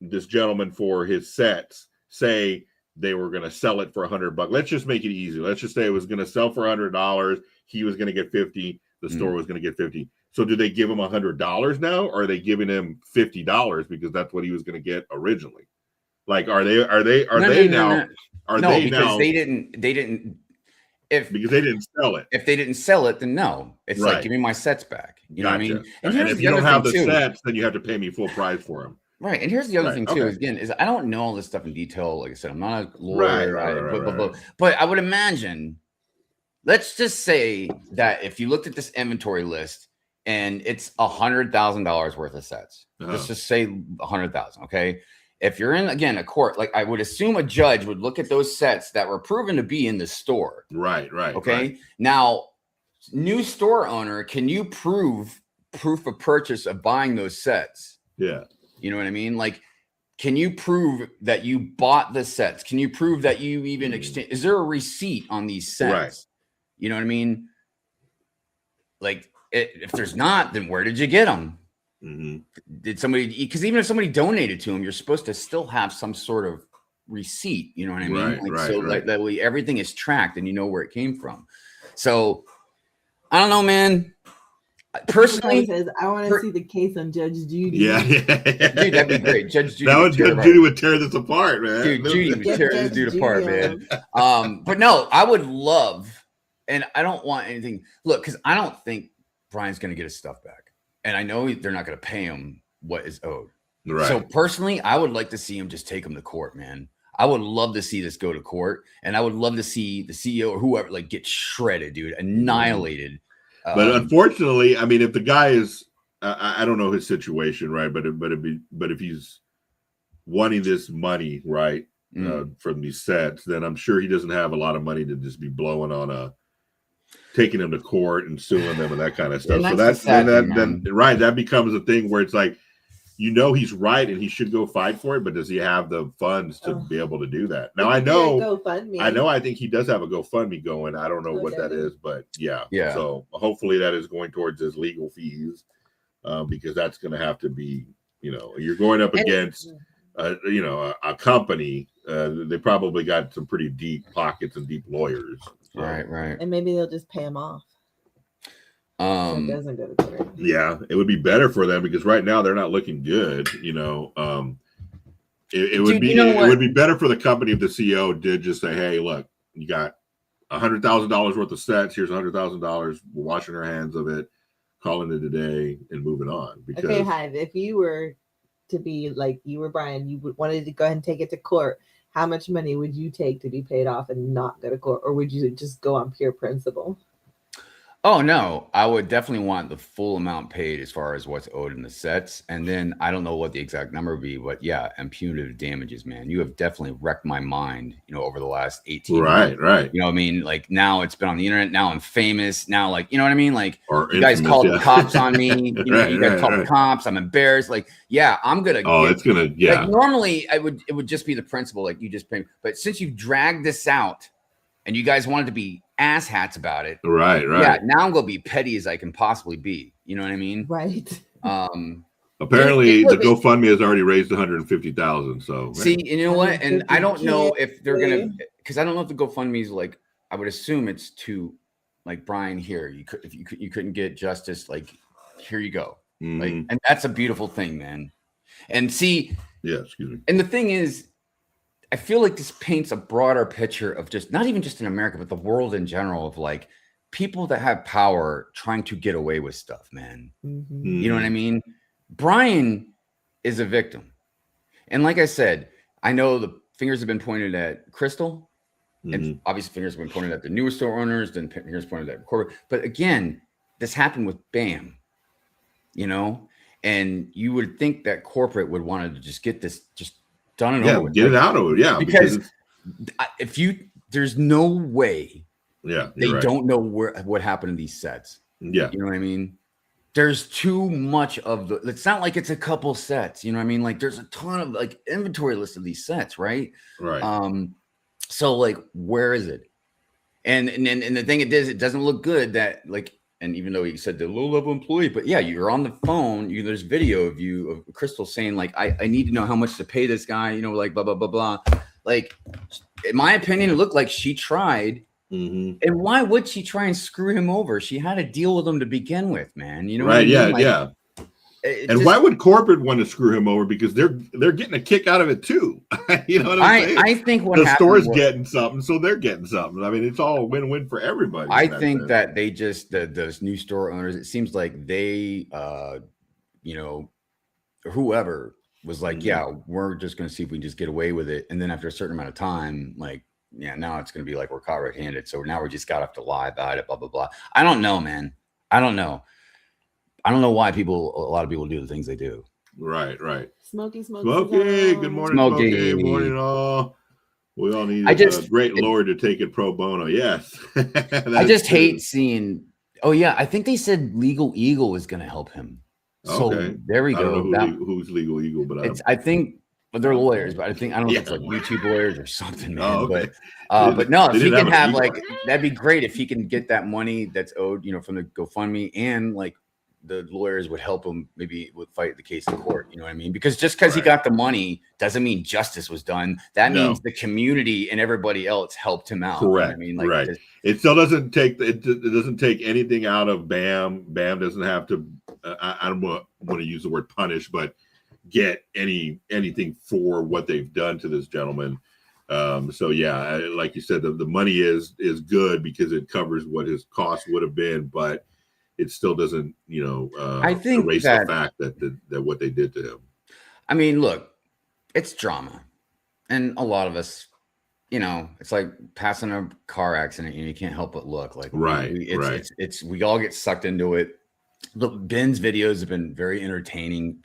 this gentleman for his sets, say they were going to sell it for $100. Let's just make it easy. Let's just say it was going to sell for $100. He was going to get 50. The store was going to get 50. So do they give him $100 now, or are they giving him $50 because that's what he was going to get originally? Like, are they now? Because they didn't. Because they didn't sell it. If they didn't sell it, then no. It's like, give me my sets back. You know what I mean? And if you don't have the sets, then you have to pay me full price for them. Right. And here's the other thing too, again, is I don't know all this stuff in detail. Like I said, I'm not a lawyer. But I would imagine, let's just say that if you looked at this inventory list and it's $100,000 worth of sets, let's just say 100,000. Okay. If you're in, again, a court, like I would assume a judge would look at those sets that were proven to be in the store. Right. Okay. Right. Now, new store owner, can you proof of purchase of buying those sets? Yeah. You know what I mean? Like, can you prove that you bought the sets? Can you prove that you even exchange? Is there a receipt on these sets? Right. You know what I mean? Like, if there's not, then where did you get them? Did somebody? Because even if somebody donated to them, you're supposed to still have some sort of receipt. You know what I mean? Right. That way everything is tracked and you know where it came from. So I don't know, man. Personally, says, I want to see the case on Judge Judy. Yeah. Dude, that'd be great. Judge Judy. Judy would tear this apart, man. Dude, Judy would tear this dude apart, man. But no, I would love, and I don't want anything. Look, because I don't think Brian's going to get his stuff back, and I know they're not going to pay him what is owed. Right. So personally, I would like to see him just take him to court, man. I would love to see this go to court, and I would love to see the CEO or whoever like get shredded, dude, annihilated. But unfortunately, I mean, if the guy is, I don't know his situation, right? But if he's wanting this money, right, from these sets, then I'm sure he doesn't have a lot of money to just be blowing on taking them to court and suing them and that kind of stuff. So that becomes a thing where it's like, he's right and he should go fight for it, but does he have the funds to be able to do that? Now I think he does have a GoFundMe going. I don't know what that is, but yeah. So hopefully that is going towards his legal fees, because that's going to have to be, you're going up against, a company. They probably got some pretty deep pockets and deep lawyers. So. Right. And maybe they'll just pay him off. So it doesn't go to court. Yeah, it would be better for them because right now they're not looking good. It would be better for the company if the CEO did just say, "Hey, look, you got $100,000 worth of sets. Here's $100,000. We're washing our hands of it, calling it a day, and moving on." Because okay, Hive, if you were to be like you were Brian, you wanted to go ahead and take it to court. How much money would you take to be paid off and not go to court, or would you just go on pure principle? Oh, no, I would definitely want the full amount paid as far as what's owed in the sets. And then I don't know what the exact number would be, but yeah, and punitive damages, man. You have definitely wrecked my mind, over the last 18 months. Right. You know what I mean? Like now it's been on the internet. Now I'm famous. Now, like, you know what I mean? Like or you guys called the cops on me. You guys called the cops. I'm embarrassed. Like, yeah, I'm going to. Like, normally it would just be the principle, like you just pay. But since you've dragged this out and you guys wanted to be asshats about it. Right. Yeah, now I'm gonna be petty as I can possibly be. You know what I mean? Right. Apparently, the GoFundMe has already raised $150,000. So see, and you know what? And I don't know if they're gonna, because I don't know if the GoFundMe is like. I would assume it's to, like, Brian here. You couldn't get justice. Like, here you go. Like, and that's a beautiful thing, man. And see, excuse me. And the thing is, I feel like this paints a broader picture of just not even just in America, but the world in general of like people that have power trying to get away with stuff, man. Mm-hmm. You know what I mean? Brian is a victim. And like I said, I know the fingers have been pointed at Crystal. And obviously fingers have been pointed at the newer store owners, then fingers pointed at corporate. But again, this happened with BAM, you know? And you would think that corporate would want to just get this just done and over with. Get it out of it. Yeah. Because there's no way they right. don't know what happened to these sets. Yeah. You know what I mean? There's too much of it's not like it's a couple sets, you know what I mean? Like there's a ton of like inventory list of these sets, right? Right. So like, where is it? And the thing it doesn't look good that like, and even though you said the low level employee, but yeah, you're on the phone. There's video of you of Crystal saying like, I need to know how much to pay this guy, you know, like blah blah blah blah. Like, in my opinion, it looked like she tried. And why would she try and screw him over? She had a deal with him to begin with, man. You know, right? What I mean? Yeah. And why would corporate want to screw him over? Because they're getting a kick out of it too. You know what I'm saying? I think the store's getting something, so they're getting something. I mean, it's all a win-win for everybody. I think that they just those new store owners. It seems like they, you know, whoever was like, yeah, we're just going to see if we can just get away with it. And then after a certain amount of time, like, yeah, now it's going to be like we're caught red-handed. So now we just got to have to lie about it. Blah blah blah. I don't know, man. I don't know why a lot of people do the things they do. Right. Smokey. Good morning, Smokey. Morning, all. We all need a great lord to take it pro bono. Yes. I just hate seeing. Oh yeah, I think they said Legal Eagle was going to help him. So there we go. I don't know who's Legal Eagle, but I think they're lawyers, but I don't know if it's like YouTube lawyers or something, man. But no, if he can have like that'd be great if he can get that money that's owed, you know, from the GoFundMe, and like the lawyers would help him maybe would fight the case in court. You know what I mean? Because just because he got the money doesn't mean justice was done. That means the community and everybody else helped him out. Correct. You know what I mean? Like, it still doesn't take it doesn't take anything out of BAM. BAM doesn't have to. I don't want to use the word punish, but get anything for what they've done to this gentleman. So yeah, like you said, the money is good because it covers what his cost would have been, but it still doesn't, you know, I think erase the fact that what they did to him. I mean, look, it's drama, and a lot of us, you know, it's like passing a car accident. You can't help but look like we all get sucked into it. Look, Ben's videos have been very entertaining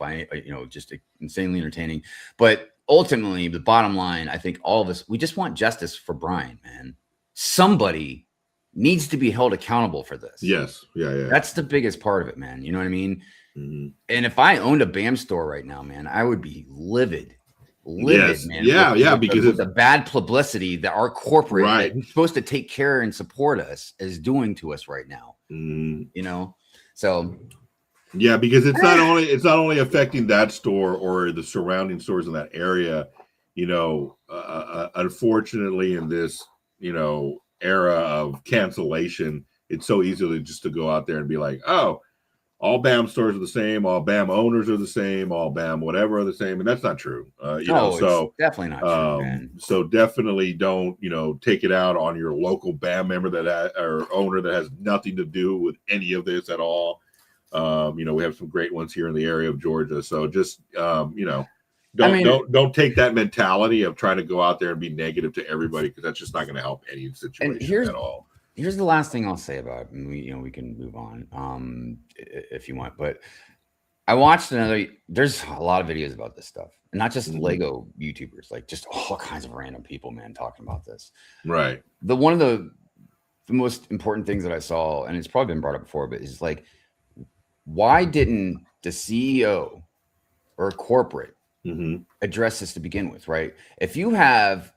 just insanely entertaining. But ultimately, the bottom line, I think all of us, we just want justice for Brian, man. Somebody needs to be held accountable for this. Yes. Yeah. That's the biggest part of it, man. You know what I mean? And if I owned a BAM store right now, man, I would be livid, man. Yeah, because of the bad publicity that our corporate who's supposed to take care and support us is doing to us right now. You know? So yeah, because it's not only affecting that store or the surrounding stores in that area. You know, unfortunately, in this era of cancellation, it's so easy just to go out there and be like, oh, all BAM stores are the same, all BAM owners are the same, all BAM whatever are the same, and that's not true. So it's definitely not true, man. So definitely don't take it out on your local BAM member or owner that has nothing to do with any of this at all. We have some great ones here in the area of Georgia, so just don't take that mentality of trying to go out there and be negative to everybody, because that's just not going to help any situation at all. Here's the last thing I'll say about it, and we can move on if you want. But I watched there's a lot of videos about this stuff, and not just Lego YouTubers, like just all kinds of random people, man, talking about this. Right. One of the most important things that I saw, and it's probably been brought up before, but is like, why didn't the CEO or corporate address this to begin with, right? If you have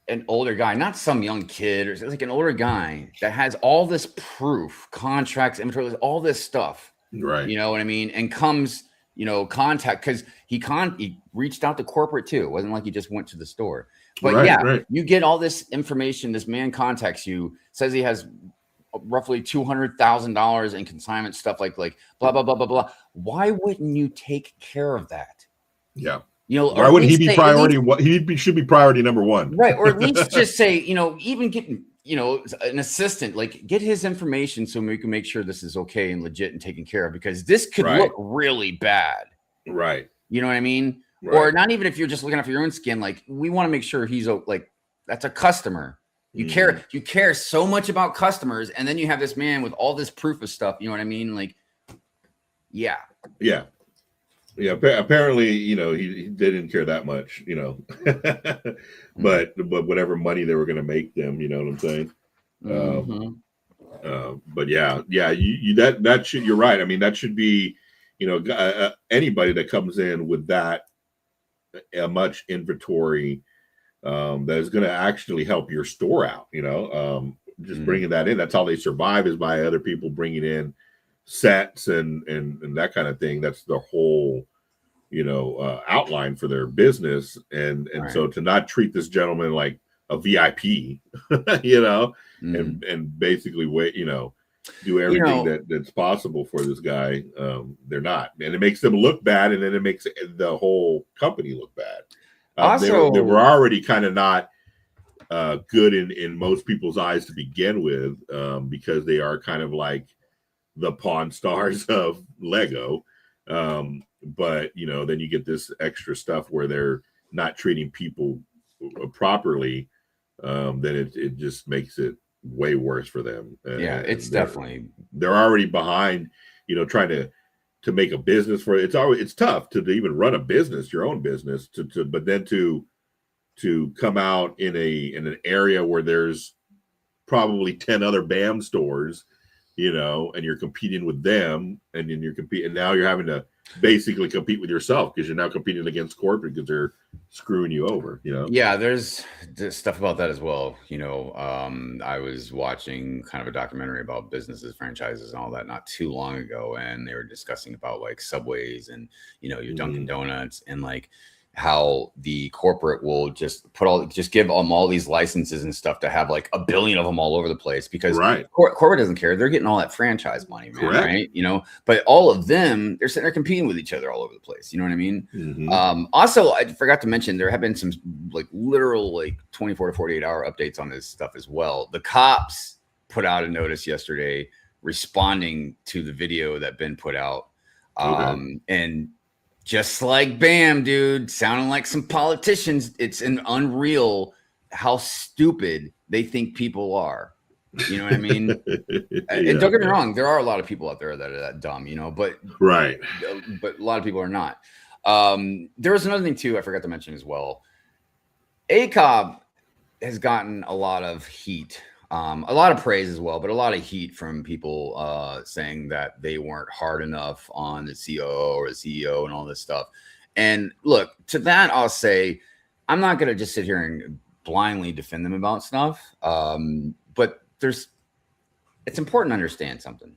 an older guy, not some young kid, or like an older guy that has all this proof, contracts, inventory, all this stuff, right? You know what I mean? And comes, contact, because he reached out to corporate too. It wasn't like he just went to the store. But you get all this information. This man contacts you, says he has roughly $200,000 in consignment stuff, like blah blah blah blah blah. Why wouldn't you take care of that? Yeah. why wouldn't he be priority? He should be priority number one, right? Or at least just say, even getting, an assistant, like get his information so we can make sure this is okay and legit and taken care of, because this could look really bad, right? You know what I mean? Right. Or not even if you're just looking out for your own skin, like we want to make sure he's like, that's a customer. You care so much about customers, and then you have this man with all this proof of stuff. You know what I mean? Like, yeah. Apparently, he didn't care that much, but whatever money they were going to make them, you know what I'm saying? But that should, you're right. I mean, that should be, anybody that comes in with that much inventory. That is going to actually help your store out, just bringing that in. That's how they survive, is by other people bringing in sets and that kind of thing. That's the whole, outline for their business. And so to not treat this gentleman like a VIP, and basically do everything that's possible for this guy. They're not, and it makes them look bad. And then it makes the whole company look bad. Also, they were already kind of not good in most people's eyes to begin with, because they are kind of like the Pawn Stars of Lego. But then you get this extra stuff where they're not treating people properly. Then it just makes it way worse for them. It's definitely, they're already behind, trying to make a business for it. It's tough to even run a business, your own business, but then to come out in an area where there's probably 10 other BAM stores, and you're competing with them, and then now you're having to basically compete with yourself, because you're now competing against corporate, because they're screwing you over, Yeah, there's stuff about that as well. I was watching kind of a documentary about businesses, franchises, and all that not too long ago, and they were discussing about like Subways and your Dunkin' Donuts, and like how the corporate will just give them all these licenses and stuff to have like a billion of them all over the place, because corporate doesn't care. They're getting all that franchise money, man. Correct. Right? But all of them, they're sitting there competing with each other all over the place. You know what I mean? Also, I forgot to mention, there have been some like literal like 24 to 48 hour updates on this stuff as well. The cops put out a notice yesterday responding to the video that Ben put out. And just like BAM, dude, sounding like some politicians. It's an unreal how stupid they think people are. You know what I mean? And don't get me wrong, there are a lot of people out there that are that dumb, but but a lot of people are not. There was another thing too I forgot to mention as well. ACOB has gotten a lot of heat, a lot of praise as well, but a lot of heat from people saying that they weren't hard enough on the COO or the CEO and all this stuff. And look, to that, I'll say, I'm not going to just sit here and blindly defend them about stuff. But it's important to understand something.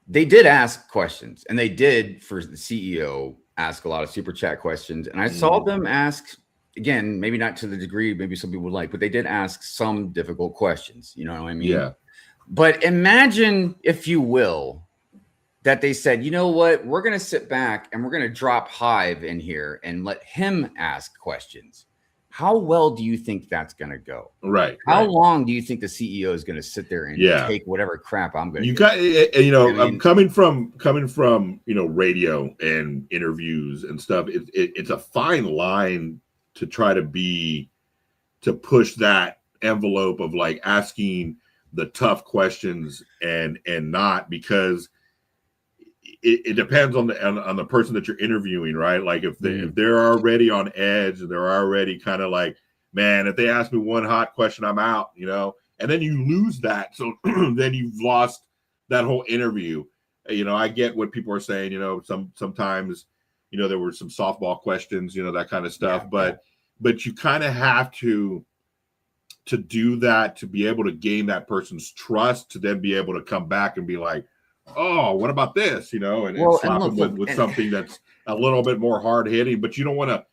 They did ask questions, and they did, for the CEO, ask a lot of super chat questions. And I saw them ask, again, maybe not to the degree maybe some people would like, but they did ask some difficult questions. You know what I mean? Yeah. But imagine, if you will, that they said, you know what, we're going to sit back and we're going to drop Hive in here and let him ask questions. How well do you think that's going to go? Right. How long do you think the CEO is going to sit there and take whatever crap I'm going to I'm coming from, radio and interviews and stuff. It's a fine line to try to push that envelope of like asking the tough questions and not, because it depends on the person that you're interviewing, right? Like if they're already on edge and they're already kind of like, man, if they ask me one hot question, I'm out, and then you lose that. So then you've lost that whole interview. I get what people are saying, sometimes, there were some softball questions, that kind of stuff, but you kind of have to do that to be able to gain that person's trust, to then be able to come back and be like, oh, what about this? And slap them with something that's a little bit more hard hitting, but you don't want to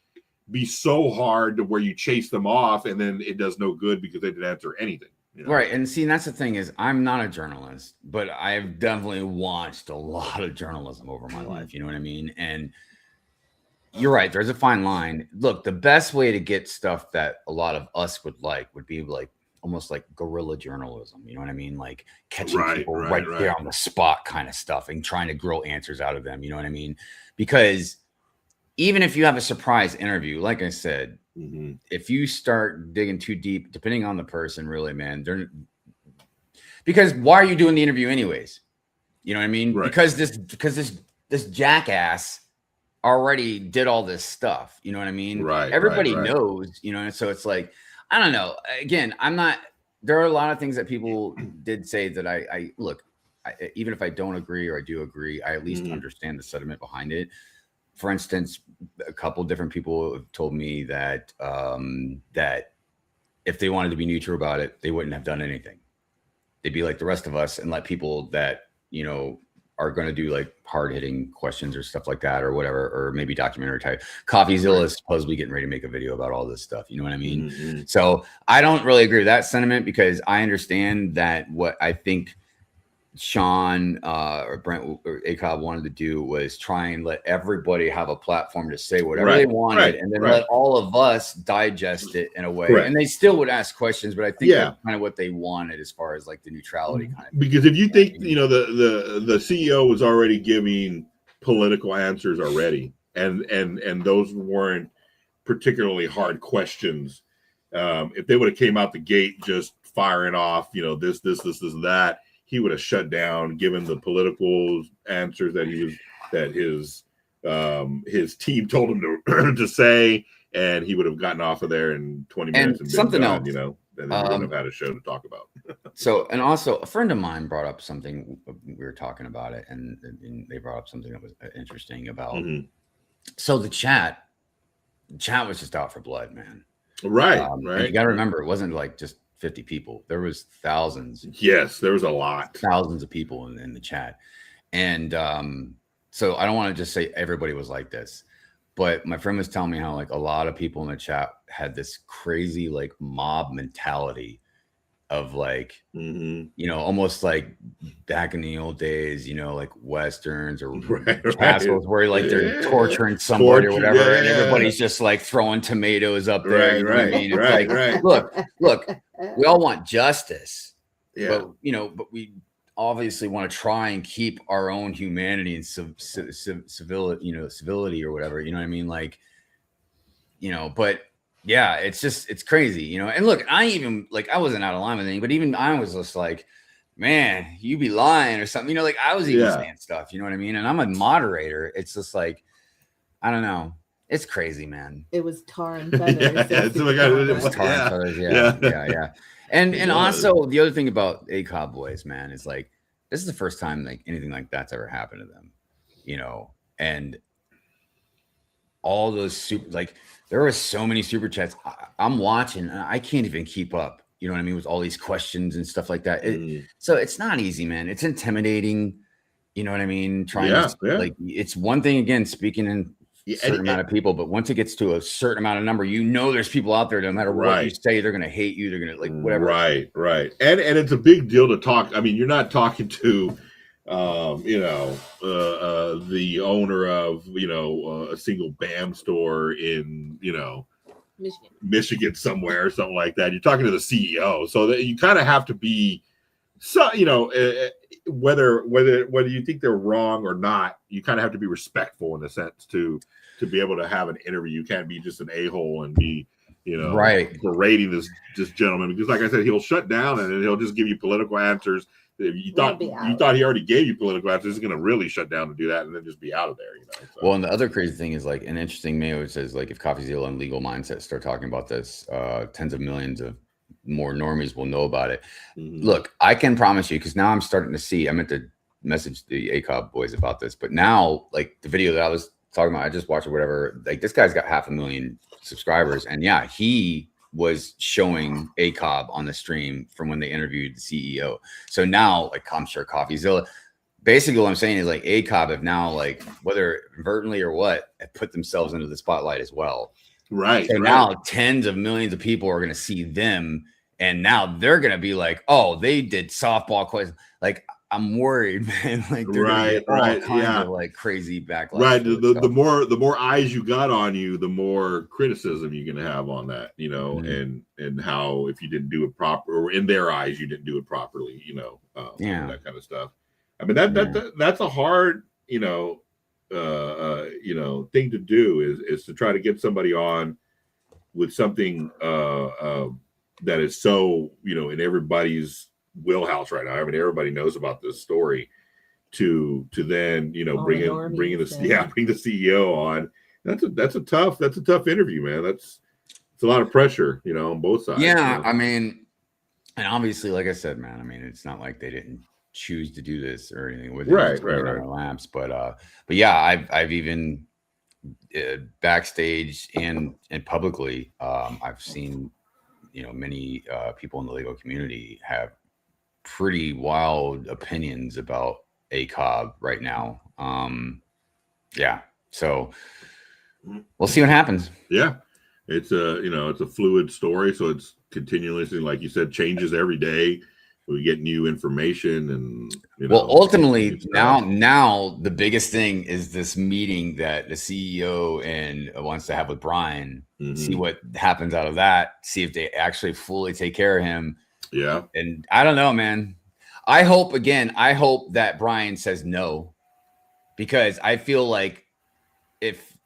be so hard to where you chase them off and then it does no good because they didn't answer anything. Right. And see, that's the thing is, I'm not a journalist, but I've definitely watched a lot of journalism over my life. You know what I mean? And you're right. There's a fine line. Look, the best way to get stuff that a lot of us would be like almost like guerrilla journalism. You know what I mean? Like catching people right there on the spot kind of stuff and trying to grill answers out of them. You know what I mean? Because even if you have a surprise interview, like I said, if you start digging too deep, depending on the person, really, man, because why are you doing the interview anyways? You know what I mean? Right. Because this jackass already did all this stuff. You know what I mean? Right. Everybody knows, you know, and so it's like, I don't know. Again, there are a lot of things that people did say that I look, even if I don't agree or I do agree, I at least understand the sentiment behind it. For instance, a couple different people have told me that that if they wanted to be neutral about it, they wouldn't have done anything. They'd be like the rest of us and let people that, you know, are going to do like hard hitting questions or stuff like that or whatever, or maybe documentary type. CoffeeZilla is supposedly getting ready to make a video about all this stuff. You know what I mean? So I don't really agree with that sentiment because I understand that what I think Sean or Brent or ACOB wanted to do was try and let everybody have a platform to say whatever they wanted and then let all of us digest it in a way. And they still would ask questions, but I think that's kind of what they wanted as far as like the neutrality kind of thing. Because if you think, you know, the CEO was already giving political answers already, and those weren't particularly hard questions. If they would have came out the gate just firing off, you know, this, that, he would have shut down, given the political answers that his team told him to say, and he would have gotten off of there in 20 minutes. And something else, you know, and then we wouldn't have had a show to talk about. So, and also a friend of mine brought up something, we were talking about it, and they brought up something that was interesting about. So the chat was just out for blood, man. Right. You got to remember, it wasn't like just 50 people. There was thousands. Yes, there was a lot. Thousands of people in the chat. And so I don't want to just say everybody was like this, but my friend was telling me how like a lot of people in the chat had this crazy like mob mentality of like, you know, almost like back in the old days, you know, like Westerns or castles where like they're torturing somebody or whatever. And everybody's just like throwing tomatoes up there. You know what I mean? It's like, look, we all want justice, but you know, but we obviously want to try and keep our own humanity and civility, you know, civility or whatever, you know what I mean? Like, you know, but yeah, it's crazy, you know. And look, I wasn't out of line with anything, but even I was just like, man, you be lying or something, you know, like I was even saying stuff, you know what I mean? And I'm a moderator. It's just like, I don't know. It's crazy, man. It was tar and feathers. It was tar and feathers. Yeah. And also the other thing about ACOB boys, man, is like, this is the first time like anything like that's ever happened to them, you know, and all those there were so many super chats. I'm watching and I can't even keep up. You know what I mean? With all these questions and stuff like that. So it's not easy, man. It's intimidating. You know what I mean? Like, it's one thing, again, speaking in a certain amount of people, but once it gets to a certain amount of number, you know, there's people out there, no matter what you say, they're going to hate you. They're going to like whatever. Right. And it's a big deal to talk. I mean, you're not talking to, you know, the owner of, you know, a single BAM store in, you know, Michigan somewhere or something like that. You're talking to the CEO, so that you kind of have to be, so you know, whether you think they're wrong or not, you kind of have to be respectful in a sense to be able to have an interview. You can't be just an a-hole and be, you know, berating this gentleman, because like I said, he'll shut down and then he'll just give you political answers. If you thought he already gave you political answers, he's going to really shut down to do that and then just be out of there, you know. So. Well, and the other crazy thing is like an interesting Mayo says like if CoffeeZilla and Legal Mindset start talking about this, tens of millions of more normies will know about it. Look, I can promise you, because now I'm starting to see. I meant to message the ACOB boys about this, but now like the video that I was talking about, I just watched or whatever. Like this guy's got 500,000 subscribers, and yeah, he was showing ACOB on the stream from when they interviewed the CEO. So now, like, I'm sure CoffeeZilla, basically what I'm saying is like ACOB have now, like, whether inadvertently or what, have put themselves into the spotlight as well. Right. So now tens of millions of people are going to see them, and now they're going to be like, oh, they did softball quiz. Like, I'm worried, man. Like they're gonna get all kinds of like crazy backlash. Right. The more eyes you got on you, the more criticism you're gonna have on that, you know, and how if you didn't do it proper, or in their eyes you didn't do it properly, you know, that kind of stuff. I mean that's a hard, thing to do is to try to get somebody on with something that is so, in everybody's wheelhouse right now. I mean, everybody knows about this story. To then, bring the CEO on. That's a tough interview, man. It's a lot of pressure, on both sides. Yeah, I mean, and obviously, like I said, man, I mean, it's not like they didn't choose to do this or anything with it. Right. Our laps, but yeah, I've even backstage and publicly, I've seen, many people in the legal community have pretty wild opinions about ACOB right now. Yeah, so we'll see what happens. Yeah, it's a fluid story, so it's continuously, like you said, changes every day. We get new information, and ultimately now the biggest thing is this meeting that the CEO and wants to have with Brian. See what happens out of that. See if they actually fully take care of him. Yeah, and I don't know, man. I hope that Brian says no, because I feel like if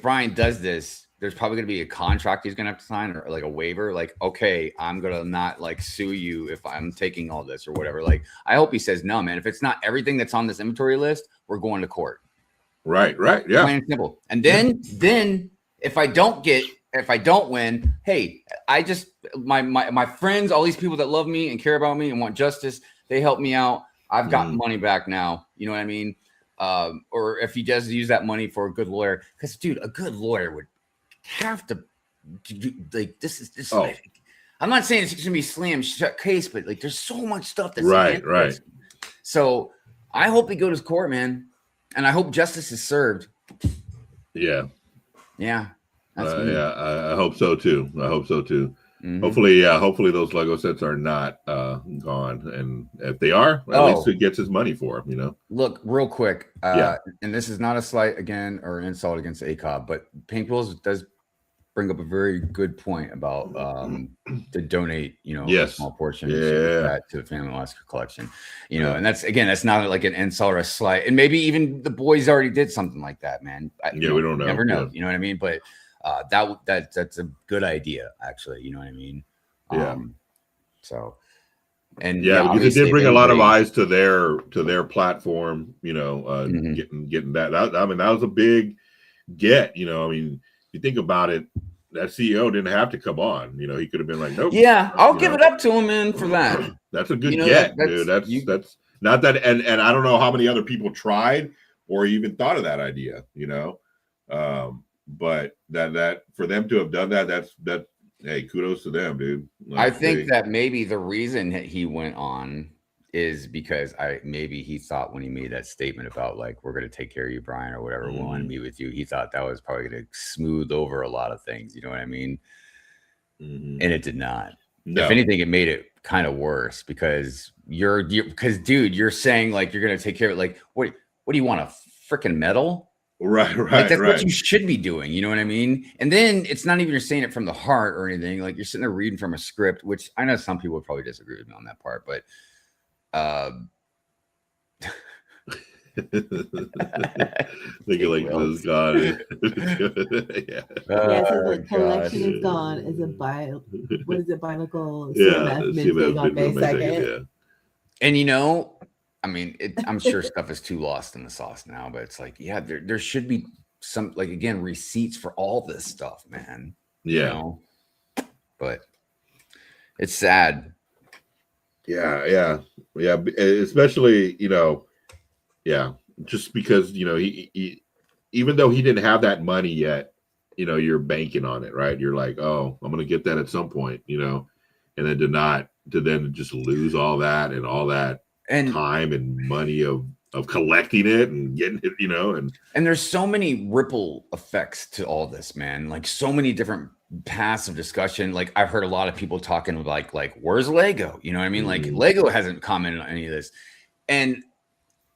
Brian does this, there's probably going to be a contract he's going to have to sign, or like a waiver, like, okay, I'm going to not like sue you if I'm taking all this or whatever. Like, I hope he says no, man. If it's not everything that's on this inventory list, we're going to court. Right. Yeah. Plain and simple. And then if I don't win, hey, I just my friends, all these people that love me and care about me and want justice, they help me out. I've got money back now. You know what I mean? Or if he does use that money for a good lawyer, because dude, a good lawyer would have to do, like this. Like, I'm not saying it's gonna be slam shut case, but like there's so much stuff that's right. So I hope he goes to court, man, and I hope justice is served. Yeah. I hope so too. Hopefully those Lego sets are not gone, and if they are, at least he gets his money for them. Look, real quick, and this is not a slight again or an insult against ACOB, but Pink Pills does bring up a very good point about to donate, a small portion of that to the Family Oscar collection, and that's not like an insult or a slight, and maybe even the boys already did something like that, man. We don't know. Never know. You know what I mean? But that's a good idea, actually. You know what I mean? So, and because it did bring a lot of eyes to their platform. Getting that. I mean, that was a big get. I mean, you think about it, that CEO didn't have to come on. He could have been like, nope. Yeah, I'll give it up to him, man, for that. That's a good get, dude. That's not that, and I don't know how many other people tried or even thought of that idea. But that for them to have done that, hey, kudos to them, dude. I think that maybe the reason that he went on is because maybe he thought when he made that statement about like, we're going to take care of you, Brian, or whatever, we want to meet with you, he thought that was probably going to smooth over a lot of things. You know what I mean? And it did not. No. If anything, it made it kind of worse, because dude, you're saying like you're going to take care of it. Like, what do you want, a freaking medal? Right. Like that's what you should be doing. You know what I mean? And then it's not even you're saying it from the heart or anything. Like you're sitting there reading from a script, which I know some people would probably disagree with me on that part, but thinking like this is gone. The collection is gone. Is a what is it? Bilingual CMF minting on May 2nd. And I mean, I'm sure stuff is too lost in the sauce now, but it's like, there should be some, like, again, receipts for all this stuff, man. But it's sad. Yeah. Especially, just because, he even though he didn't have that money yet, you're banking on it, right? You're like, oh, I'm going to get that at some point, and then to then just lose all that and all that and time and money of collecting it and getting it, and there's so many ripple effects to all this, man. Like so many different paths of discussion. Like I've heard a lot of people talking like where's Lego? You know what I mean? Like Lego hasn't commented on any of this. And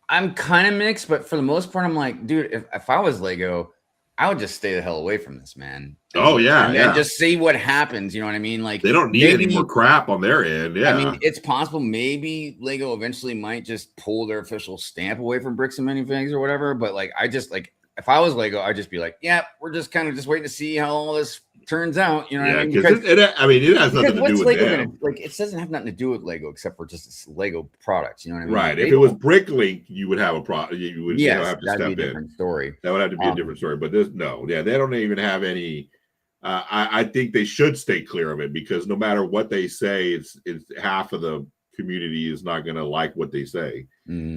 I'm kind of mixed, but for the most part, I'm like, dude, if I was Lego, I would just stay the hell away from this, man. And just see what happens. You know what I mean? Like they don't need any more crap on their end. Yeah, I mean, it's possible maybe Lego eventually might just pull their official stamp away from Bricks and Minifigs or whatever. But like, I just like if I was Lego, I'd just be like, yeah, we're just kind of just waiting to see how all this turns out. You know what I mean? Because it has nothing to do with Lego them. Like, it doesn't have nothing to do with Lego except for just its Lego products. You know what I mean? Right. If it was Bricklink, you would have a problem. You would have to that'd step be a different story. That would have to be a different story. But they don't even have any. I think they should stay clear of it because no matter what they say, it's half of the community is not going to like what they say.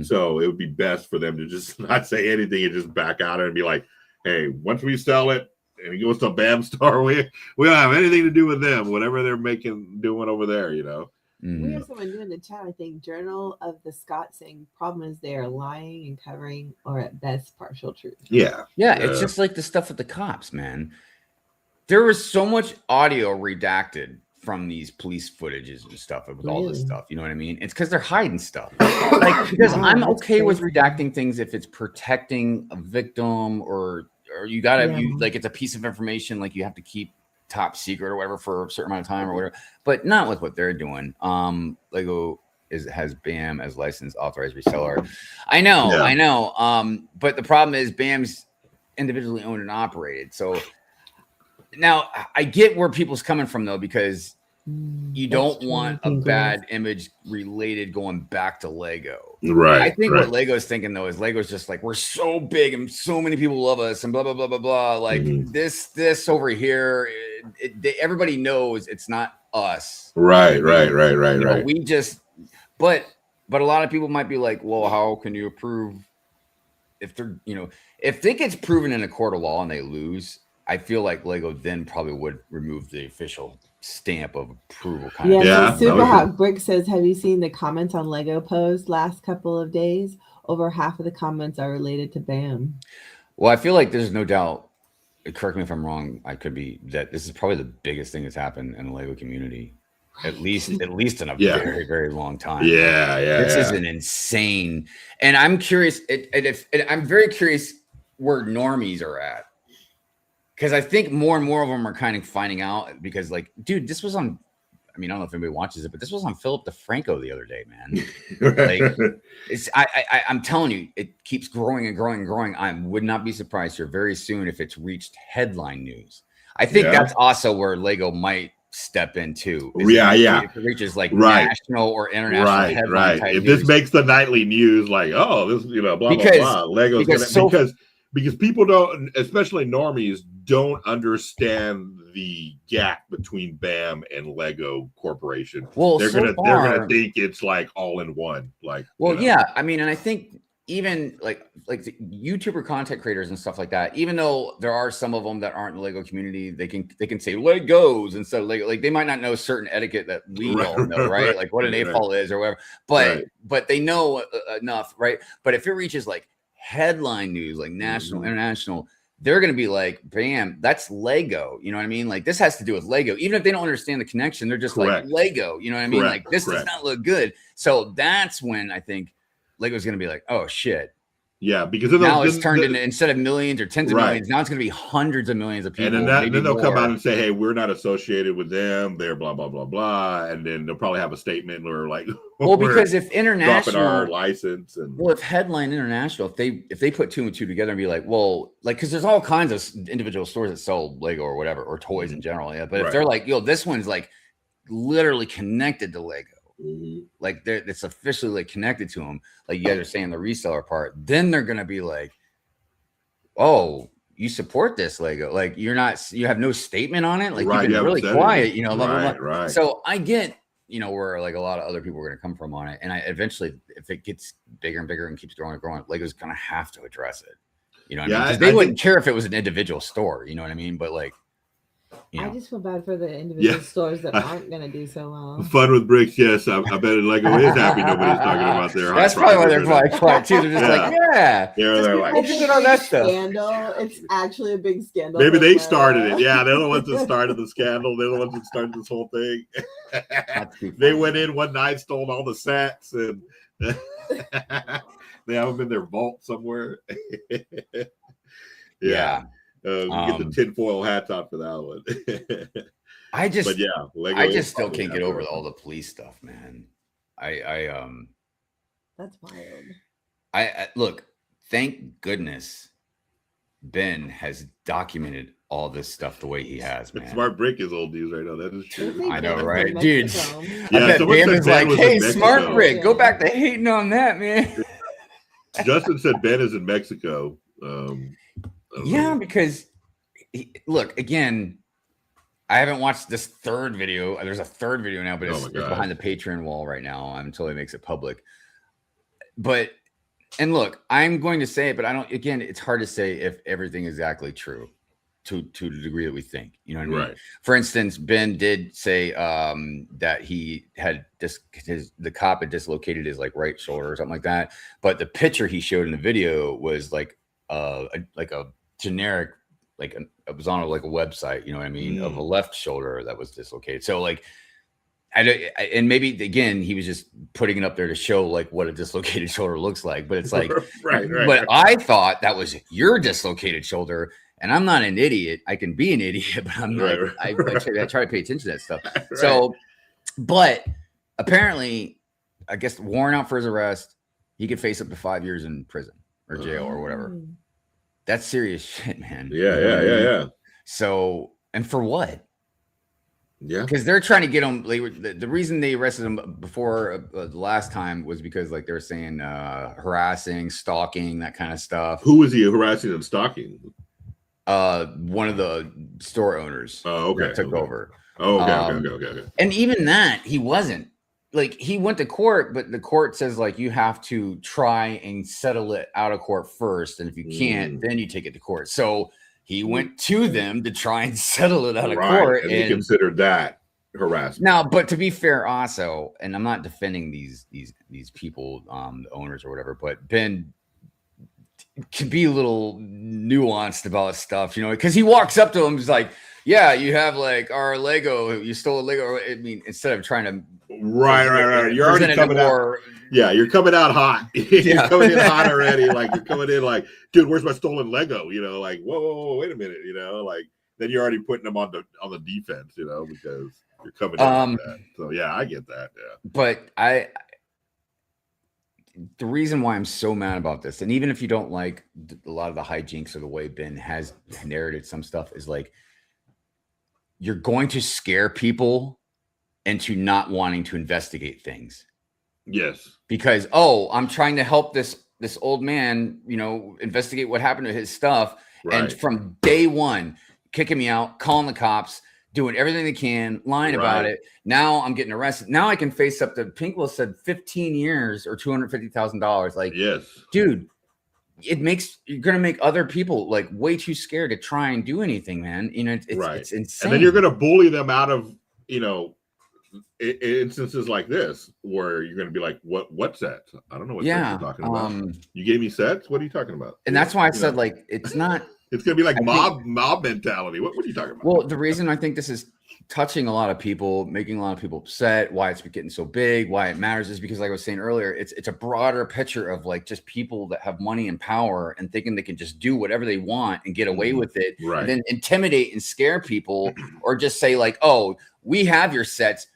So it would be best for them to just not say anything and just back out and be like, hey, once we sell it and it goes to BAM Star, we don't have anything to do with them, whatever they're doing over there, you know. We have someone new in the chat, I think, Journal of the Scott saying problem is they are lying and covering or at best partial truth. Yeah, it's just like the stuff with the cops, man. There was so much audio redacted from these police footages and stuff with all this stuff. You know what I mean? It's because they're hiding stuff. Like, because I'm okay with redacting things if it's protecting a victim or you gotta like it's a piece of information like you have to keep top secret or whatever for a certain amount of time or whatever, but not with what they're doing. Lego has BAM as licensed authorized reseller. I know. But the problem is BAM's individually owned and operated. So now I get where people's coming from though, because you don't want a bad image related going back to Lego. Right. I think what Lego's thinking though is Lego's just like, we're so big and so many people love us and blah, blah, blah, blah, blah. Like this over here, everybody knows it's not us. Right. We just, but a lot of people might be like, well, how can you approve if they're, if it gets proven in a court of law and they lose, I feel like Lego then probably would remove the official stamp of approval. So Super Hot Brick says, have you seen the comments on Lego post last couple of days? Over half of the comments are related to BAM. Well, I feel like there's no doubt, correct me if I'm wrong, I could be, that this is probably the biggest thing that's happened in the Lego community, at least in a very, very long time. This is an insane, and I'm curious, I'm very curious where normies are at. Because I think more and more of them are kind of finding out because, like, dude, this was on, I mean, I don't know if anybody watches it, but this was on Philip DeFranco the other day, man. Like, I'm telling you, it keeps growing and growing and growing. I would not be surprised here very soon if it's reached headline news. I think that's also where Lego might step in too. If it reaches like national or international headline type if news. This makes the nightly news, like, oh, this, blah, blah, blah. Lego's because people don't, especially normies, don't understand the gap between BAM and Lego Corporation. Well, they're gonna think it's like all in one. Like, I mean, and I think even like the YouTuber content creators and stuff like that, even though there are some of them that aren't in the Lego community, they can say Legos instead of Lego. Like, they might not know certain etiquette that we all know, right? Like what an AFOL is or whatever. But they know enough, right? But if it reaches like headline news, like national, international, they're going to be like, bam, that's Lego. You know what I mean? Like, this has to do with Lego. Even if they don't understand the connection, they're just like Lego. You know what I mean? Like, this does not look good. So that's when I think Lego's going to be like, oh shit. Yeah, because now it's turned into, instead of millions or tens of millions, now it's going to be hundreds of millions of people. And then they'll come out and say, hey, we're not associated with them. They're blah, blah, blah, blah. And then they'll probably have a statement or like, well, because if international, dropping our license. And well, if headline international, if they put two and two together and be like, well, like, because there's all kinds of individual stores that sell Lego or whatever, or toys in general. Yeah. But if they're like, this one's like literally connected to Lego. Like, it's officially like connected to them, like you guys are saying the reseller part, then they're gonna be like, oh, you support this Lego, like you have no statement on it, like you've been really quiet, blah, blah, blah. So I get where like a lot of other people are gonna come from on it, and I eventually, if it gets bigger and bigger and keeps growing and growing, Lego's gonna have to address it. You know what I mean? Because they wouldn't care if it was an individual store, you know what I mean? But like, I just feel bad for the individual stores that aren't going to do so well. Fun with bricks, yes. I bet Lego is happy nobody's talking about their. That's probably why they're probably quiet too. They're just like, they're like, focusing on that stuff. Scandal. It's actually a big scandal. Maybe they started it. Yeah, they're the ones that started the scandal. They're the ones that started this whole thing. They went in one night, stole all the sets, and They have them in their vault somewhere. Yeah. Get the tinfoil hats out for that one. But yeah, Lego I just still can't get over all the police stuff, man. That's wild. I look, thank goodness Ben has documented all this stuff the way he has, man. Smart Brick is old news right now. That is true. I know, right, dude? Yeah, I bet Ben is like, "Hey, Smart Brick, go back to hating on that, man." Justin said Ben is in Mexico. Yeah, because look, again, I haven't watched this third video. There's a third video now, but it's behind the Patreon wall right now until he makes it public. But, and look, I'm going to say it, but I don't, again, it's hard to say if everything is exactly true to the degree that we think, you know what I mean? Right. For instance, Ben did say that he had the cop had dislocated his like right shoulder or something like that. But the picture he showed in the video was like a generic, like it was on like a website, you know what I mean, of a left shoulder that was dislocated. So like, and maybe again he was just putting it up there to show like what a dislocated shoulder looks like, but it's like right. But I thought that was your dislocated shoulder, and I'm not an idiot. I can be an idiot, but I'm not. I try to pay attention to that stuff. Right. So, but apparently, I guess warrant out for his arrest, he could face up to 5 years in prison or jail or whatever. That's serious shit, man. Yeah. So, and for what? Yeah, because they're trying to get him. The reason they arrested him before the last time was because like they were saying harassing, stalking, that kind of stuff. Who was he harassing and stalking? One of the store owners. Oh, okay. That took over. Oh, okay. And even that, he wasn't. Like he went to court, but the court says like you have to try and settle it out of court first, and if you can't, then you take it to court. So he went to them to try and settle it out of court, and he considered that harassment. Now, but to be fair, also, and I'm not defending these people, the owners or whatever, but Ben can be a little nuanced about stuff, you know, because he walks up to him, he's like, "Yeah, you have like our Lego, you stole a Lego." I mean, instead of trying to right, you're already coming out. Yeah, you're coming out hot. You're coming in hot already. Like you're coming in like, dude, where's my stolen Lego? You know, like, whoa, wait a minute. You know, like then you're already putting them on the defense. You know, because you're coming in like that. So yeah, I get that. Yeah, but the reason why I'm so mad about this, and even if you don't like a lot of the hijinks or the way Ben has narrated some stuff, is like you're going to scare people into not wanting to investigate things. Yes. Because, I'm trying to help this old man, you know, investigate what happened to his stuff. Right. And from day one, kicking me out, calling the cops, doing everything they can, lying about it. Now I'm getting arrested. Now I can face up to, Pinkwell said 15 years or $250,000. Like, yes, dude, you're going to make other people like way too scared to try and do anything, man. You know, it's insane. And then you're going to bully them out of, you know, instances like this where you're going to be like, what's that? I don't know what you're talking about. You gave me sets. What are you talking about? And that's why I said like it's not. It's going to be like mob mentality. What are you talking about? Well, the reason I think this is touching a lot of people, making a lot of people upset, why it's getting so big, why it matters, is because, like I was saying earlier, it's a broader picture of like just people that have money and power and thinking they can just do whatever they want and get away with it, and then intimidate and scare people, or just say like, "Oh, we have your sets.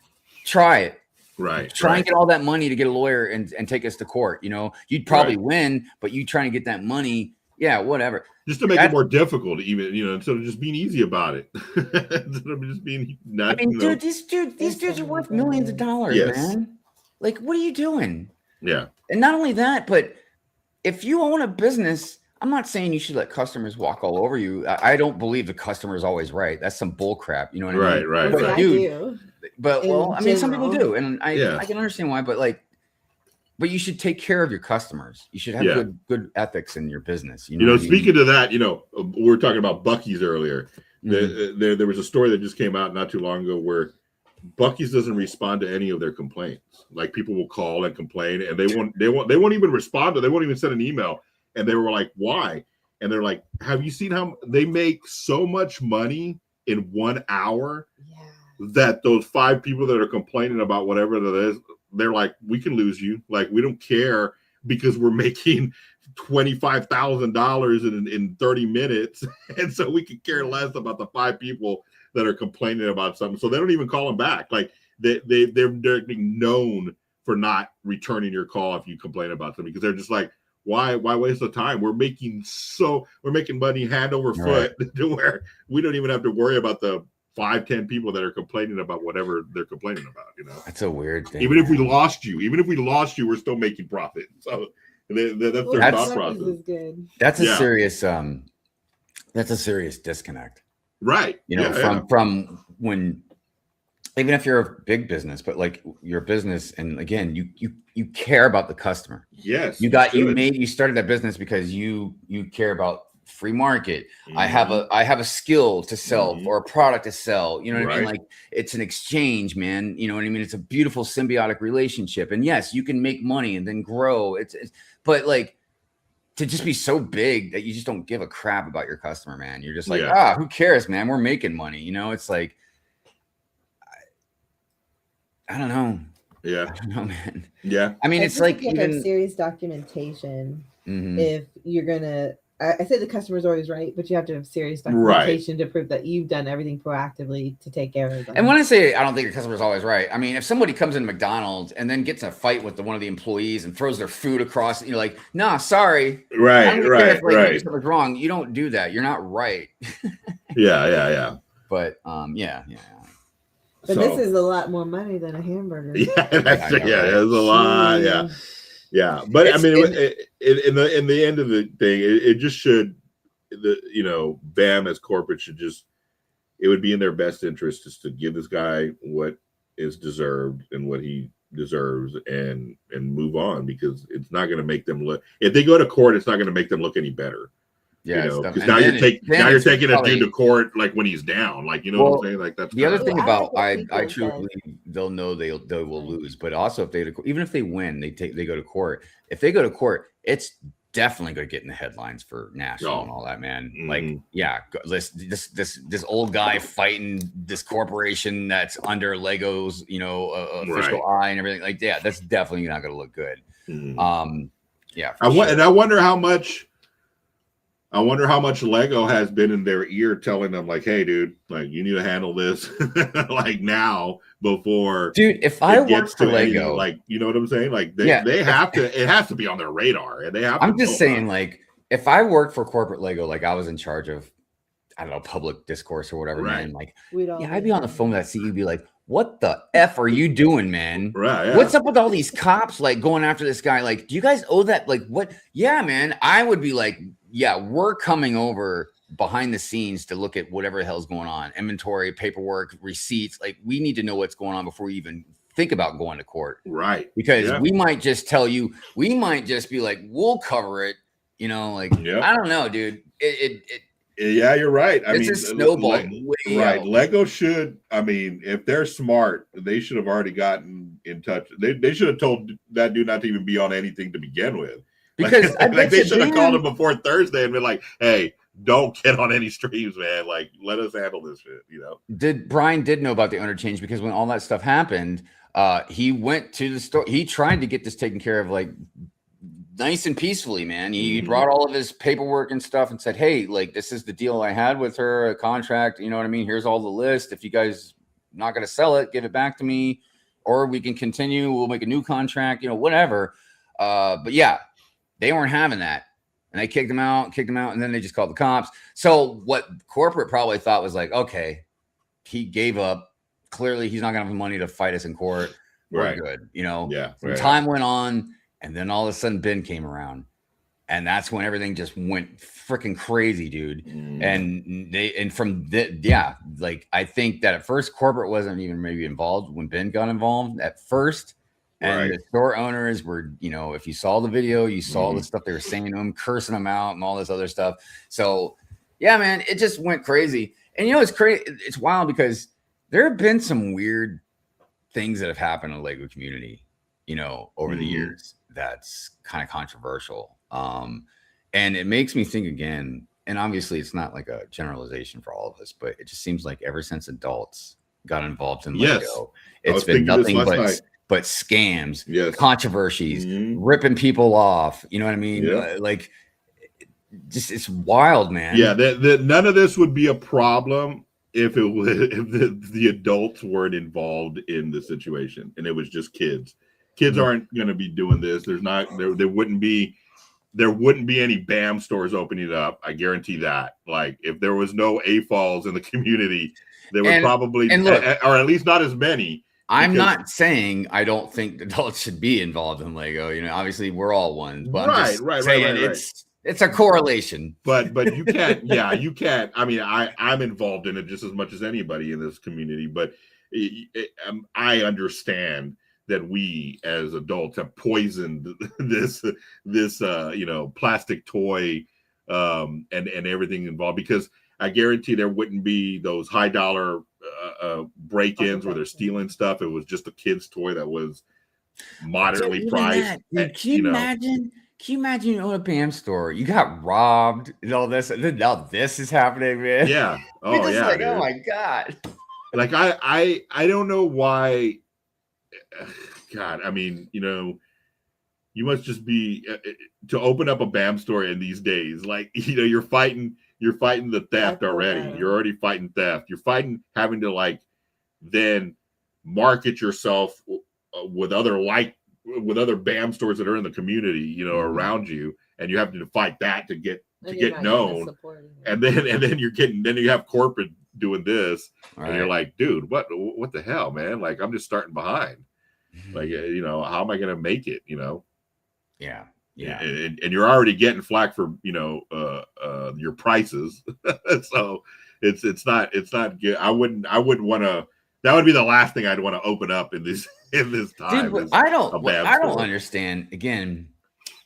Try it." Try and get all that money to get a lawyer and take us to court. You know, you'd probably win, but you trying to get that money, whatever. Just to make it more difficult, even, you know, instead of just being easy about it. Instead of just being nuts. I mean, dude, these dudes are worth millions of dollars, man. Like, what are you doing? Yeah. And not only that, but if you own a business, I'm not saying you should let customers walk all over you. I don't believe the customer is always right. That's some bull crap. You know what I mean? Right. But dude, I mean, some people do, and I can understand why. But like, but you should take care of your customers. You should have good ethics in your business. You know, speaking to that, you know, we were talking about Buc-ee's earlier. There was a story that just came out not too long ago where Buc-ee's doesn't respond to any of their complaints. Like people will call and complain, and they won't even respond to. They won't even send an email. And they were like, "Why?" And they're like, "Have you seen how they make so much money in 1 hour that those 5 people that are complaining about whatever that is, they're like, we can lose you. Like, we don't care because we're making $25,000 in 30 minutes. And so we could care less about the 5 people that are complaining about something. So they don't even call them back. Like they're being known for not returning your call if you complain about something, because they're just like, why waste the time? We're making money hand over foot to where we don't even have to worry about the 5-10 people that are complaining about whatever they're complaining about. You know, that's a weird thing. Even if we lost you, we're still making profit. So that's their thought process. That's a serious disconnect, right? You know, from when, even if you're a big business, but like your business, and again, you care about the customer. Yes, you started that business because you care about free market. Mm-hmm. I have a skill to sell or a product to sell. You know what I mean? Like, it's an exchange, man. You know what I mean? It's a beautiful symbiotic relationship. And yes, you can make money and then grow. But like, to just be so big that you just don't give a crap about your customer, man. You're just like, who cares, man? We're making money. You know, it's like, I don't know. Yeah. I don't know, man. Yeah. I mean, it's like even serious documentation. If you're gonna, I say the customer's always right, but you have to have serious documentation to prove that you've done everything proactively to take care of them. And when I say I don't think your customer's always right, I mean, if somebody comes in McDonald's and then gets in a fight with one of the employees and throws their food across, you're like, nah, sorry. Right. Something's wrong. You don't do that. You're not right. Yeah. But yeah. But this is a lot more money than a hamburger. Yeah, there's a lot. Yeah. But I mean, in the end of the thing, it just should, BAM as corporate should just, it would be in their best interest just to give this guy what is deserved and what he deserves and move on, because it's not going to make them look, if they go to court, it's not going to make them look any better. Yeah, because now you're taking a dude to court like when he's down, like, what I'm saying, like that's the other thing about I truly believe they'll know they will lose, but also if they, even if they win, they go to court. If they go to court, it's definitely going to get in the headlines for national and all that, man. Like, this old guy fighting this corporation that's under Lego's, official eye and everything. Like, yeah, that's definitely not going to look good. And I wonder how much. Lego has been in their ear telling them, like, hey, dude, like, you need to handle this like now before. Dude, if I worked for Lego, like, you know what I'm saying? Like, they have to, it has to be on their radar. And they have I'm just saying, like, if I worked for corporate Lego, like I was in charge of, I don't know, public discourse or whatever, man. Like, I'd be on the phone with that CEO, be like, what the F are you doing, man? Right. Yeah. What's up with all these cops, like, going after this guy? Like, do you guys owe that? Like, what? Yeah, man. I would be like, yeah, we're coming over behind the scenes to look at whatever the hell's going on. Inventory, paperwork, receipts. Like, we need to know what's going on before we even think about going to court. Right. Because we might just tell you, we might just be like, we'll cover it. Like, I don't know, dude. Yeah, you're right. I mean, it's a snowball. Right. Lego should, I mean, if they're smart, they should have already gotten in touch. They should have told that dude not to even be on anything to begin with. Because like they should have called him before Thursday and been like, hey, don't get on any streams, man. Like, let us handle this shit, Brian did know about the owner change, because when all that stuff happened, he went to the store. He tried to get this taken care of, like, nice and peacefully, man. He brought all of his paperwork and stuff and said, hey, like, this is the deal I had with her, a contract. You know what I mean? Here's all the list. If you guys not going to sell it, give it back to me, or we can continue. We'll make a new contract, whatever. But yeah, they weren't having that. And they kicked him out, and then they just called the cops. So what corporate probably thought was like, okay, he gave up. Clearly, he's not going to have the money to fight us in court. We're good, Time went on, and then all of a sudden, Ben came around, and that's when everything just went freaking crazy, dude. Like, I think that at first corporate wasn't even maybe involved when Ben got involved at first. And the store owners were, if you saw the video, you saw the stuff they were saying to him, cursing him out and all this other stuff. So, yeah, man, it just went crazy. And, it's crazy. It's wild because there have been some weird things that have happened in the Lego community, over the years. That's kind of controversial. And it makes me think again, and obviously it's not like a generalization for all of us, but it just seems like ever since adults got involved in Lego, it's been nothing but but scams, yes, controversies, ripping people off. You know what I mean? Yeah. Like, just it's wild, man. Yeah, none of this would be a problem if it was if the adults weren't involved in the situation and it was just kids. Kids aren't going to be doing this. There wouldn't be any BAM stores opening up. I guarantee that. Like if there was no AFOLs in the community, there would probably, look, or at least not as many. I'm not saying I don't think adults should be involved in Lego. You know, obviously we're all ones, but I'm just saying it's a correlation. But you can't. Yeah, you can't. I mean, I'm involved in it just as much as anybody in this community. But I understand that we as adults have poisoned this plastic toy and everything involved, because I guarantee there wouldn't be those high dollar break-ins where they're stealing stuff. It was just a kid's toy that was moderately priced. Can you imagine? Can you imagine you own a BAM store? You got robbed and all this, and then now this is happening, man. Yeah. Oh yeah. Like, oh my God. Like I don't know why. God, I mean, you must just be to open up a BAM store in these days. Like, you're fighting the theft already. You're already fighting theft. You're fighting having to then market yourself with other BAM stores that are in the community, around you, and you have to fight that to get known. And then you have corporate doing this, and you're like, dude, what the hell, man? Like, I'm just starting behind. Like, how am I going to make it? Yeah. And you're already getting flack for your prices, so it's not good. I wouldn't want to. That would be the last thing I'd want to open up in this time. Dude, I don't understand, again,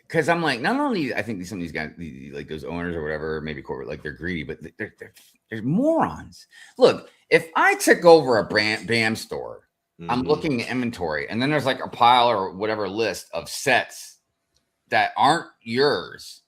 because I'm like, not only I think some of these guys, like those owners or whatever, maybe corporate, like they're greedy, but they're morons. Look, if I took over a BAM store, I'm looking at inventory, and then there's like a pile or whatever list of sets that aren't yours.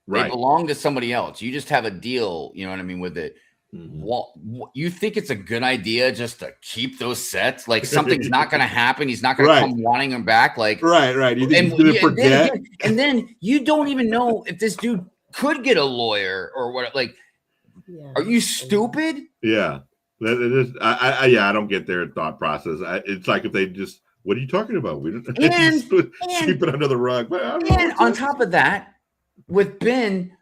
Right. They belong to somebody else. You just have a deal, you know what I mean, with it. Well, you think it's a good idea just to keep those sets? Like, something's not going to happen. He's not going to come wanting them back. Like, right. You think he's going to forget? And then you don't even know if this dude could get a lawyer or what. Like, are you stupid? Yeah. I don't get their thought process. It's like if they just, what are you talking about? We don't sweep it under the rug. And on top of that, with Ben,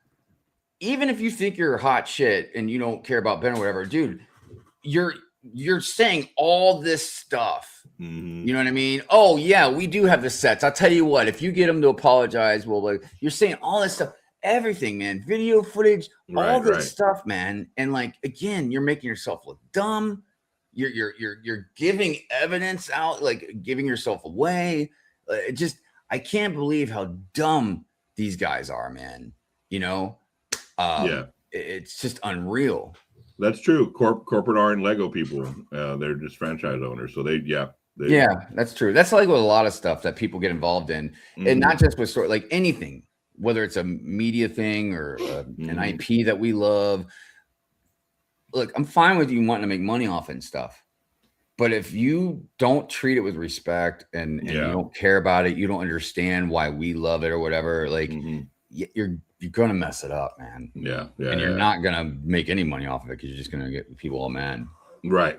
even if you think you're hot shit and you don't care about Ben or whatever, dude, you're saying all this stuff. You know what I mean? Oh yeah, we do have the sets. I'll tell you what, if you get them to apologize, well, like, you're saying all this stuff. Everything, man, video footage, all this stuff, man. And like, again, you're making yourself look dumb. You're giving evidence out, like giving yourself away. I can't believe how dumb these guys are, man. It's just unreal. That's true. Corporate aren't Lego people. They're just franchise owners. So that's true. That's like with a lot of stuff that people get involved in, and not just with like anything. Whether it's a media thing or an IP that we love. Look, I'm fine with you wanting to make money off it and stuff. But if you don't treat it with respect and you don't care about it, you don't understand why we love it or whatever, like you're going to mess it up, man. Yeah. And you're not going to make any money off of it because you're just going to get people all mad. Right.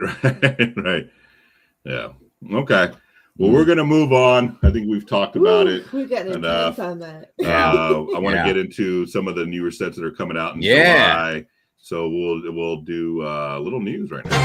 Yeah. Okay. Well, we're going to move on. I think we've talked about it. We got intense on that. I want to get into some of the newer sets that are coming out in July. So we'll do a little news right now.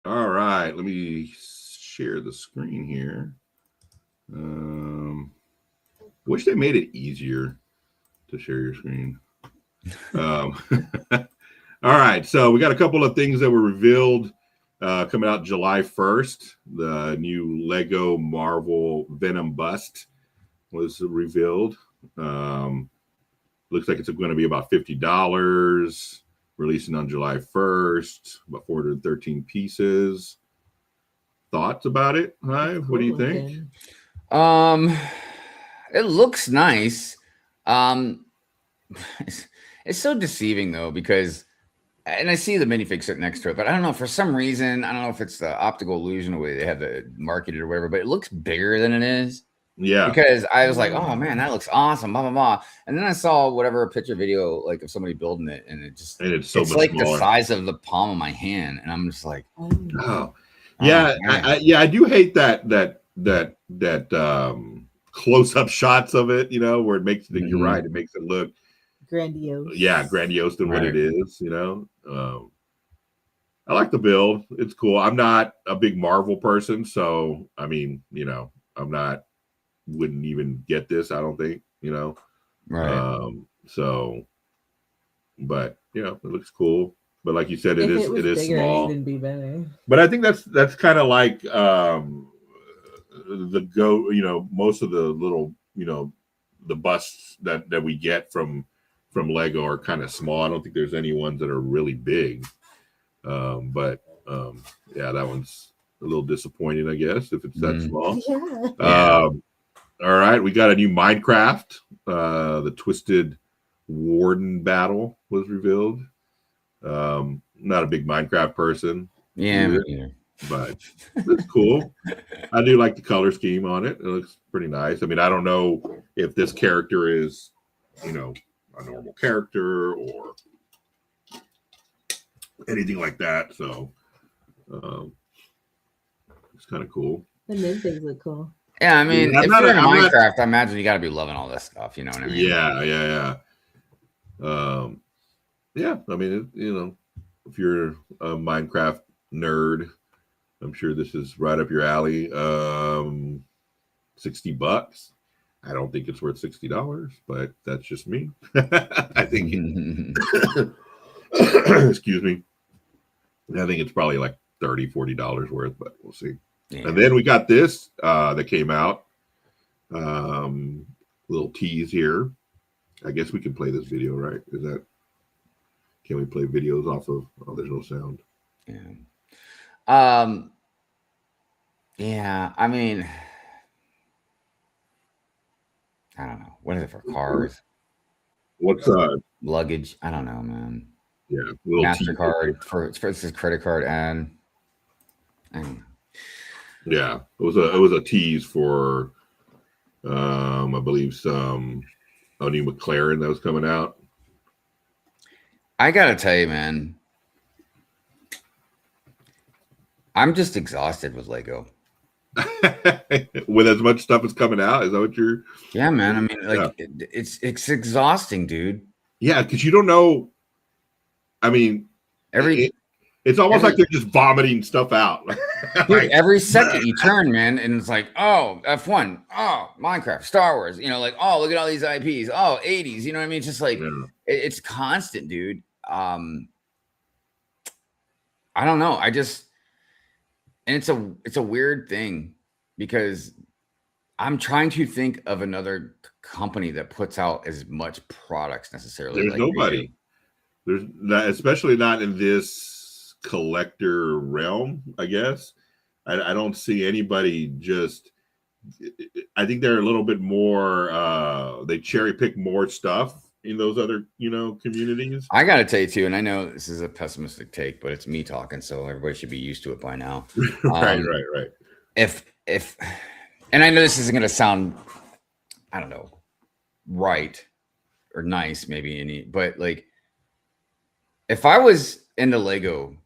All right, let me share the screen here. Wish they made it easier to share your screen. All right, so we got a couple of things that were revealed coming out July 1st. The new Lego Marvel Venom Bust was revealed. Looks like it's going to be about $50. Releasing on July 1st, about 413 pieces. thoughts about it, Hive? What do you think? It looks nice. It's so deceiving though, because and I see the minifig sitting next to it, but I don't know, for some reason, I don't know if it's the optical illusion, the way they have it marketed or whatever, but it looks bigger than it is. Yeah. Because I was like, oh man, that looks awesome, blah blah blah. And then I saw whatever picture video like of somebody building it, and it's so much like smaller. the size of the palm of my hand, and I'm just like, oh yeah, I do hate that close-up shots of it, where it makes it, you're right, it makes it look grandiose. Yeah, grandiose than what it is, I like the build. It's cool. I'm not a big Marvel person, so I mean, wouldn't even get this, I don't think, right. So but it looks cool. But like you said, it is bigger, small. It'd be better. But I think that's kind of like the most of the little, the busts that we get from Lego are kind of small. I don't think there's any ones that are really big. But that one's a little disappointing, I guess, if it's that small. Yeah. All right, we got a new Minecraft. The Twisted Warden battle was revealed. Not a big Minecraft person. Yeah, but it's cool. I do like the color scheme on it. It looks pretty nice. I mean, I don't know if this character is, a normal character or anything like that. So it's kind of cool. The new things look cool. Yeah, I mean, if you're in Minecraft, I imagine you got to be loving all this stuff. You know what I mean? Yeah. I mean, if you're a Minecraft nerd, I'm sure this is right up your alley. $60. I don't think it's worth $60, but that's just me. I think excuse me. I think it's probably like $30-$40 worth, but we'll see. Yeah. And then we got this that came out. Little tease here. I guess we can play this video, right? Can we play videos off of? Oh, there's no sound. Yeah. Yeah. I mean, I don't know. What is it for cars? What's luggage? I don't know, man. Yeah. MasterCard for this credit card ad. Yeah, it was a tease for I believe some new McLaren that was coming out. I gotta tell you, man, I'm just exhausted with Lego. With as much stuff as coming out, is that what you're? Yeah, man. I mean, like it's exhausting, dude. Yeah, because you don't know. I mean, it's almost like they're just vomiting stuff out. Dude, every second you turn, man, and it's like, oh, F1, oh, Minecraft, Star Wars, like, oh, look at all these IPs, oh, 80s, you know what I mean? It's just like, it's constant, dude. I don't know. And it's a weird thing because I'm trying to think of another company that puts out as much products necessarily. There's nobody. There's not, especially not in this collector realm, I guess. I don't see anybody I think they're a little bit more they cherry pick more stuff in those other communities. I gotta tell you too, and I know this is a pessimistic take, but it's me talking, so everybody should be used to it by now. Right. If and I know this isn't gonna sound, I don't know, right or nice maybe but like if I was into Lego,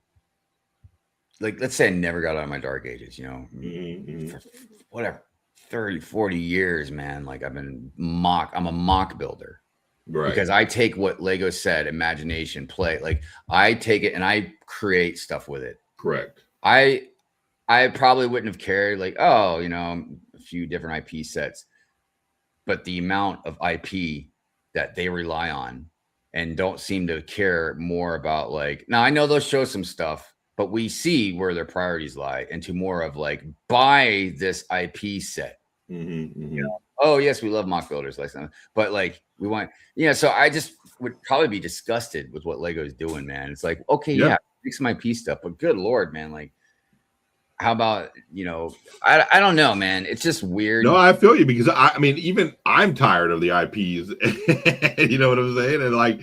like, let's say I never got out of my dark ages, for whatever, 30, 40 years, man. Like I'm a mock builder. Right. Because I take what Lego said, imagination, play. Like I take it and I create stuff with it. Correct. I probably wouldn't have cared like, oh, a few different IP sets. But the amount of IP that they rely on and don't seem to care more about now I know they'll show some stuff, but we see where their priorities lie into more of like, buy this IP set. Oh yes, we love mock builders but like we want, so I just would probably be disgusted with what Lego's doing, man. It's like, okay, make some IP stuff, but good Lord, man, like How about, I don't know, man. It's just weird. No, I feel you because I mean, even I'm tired of the IPs. You know what I'm saying? And like,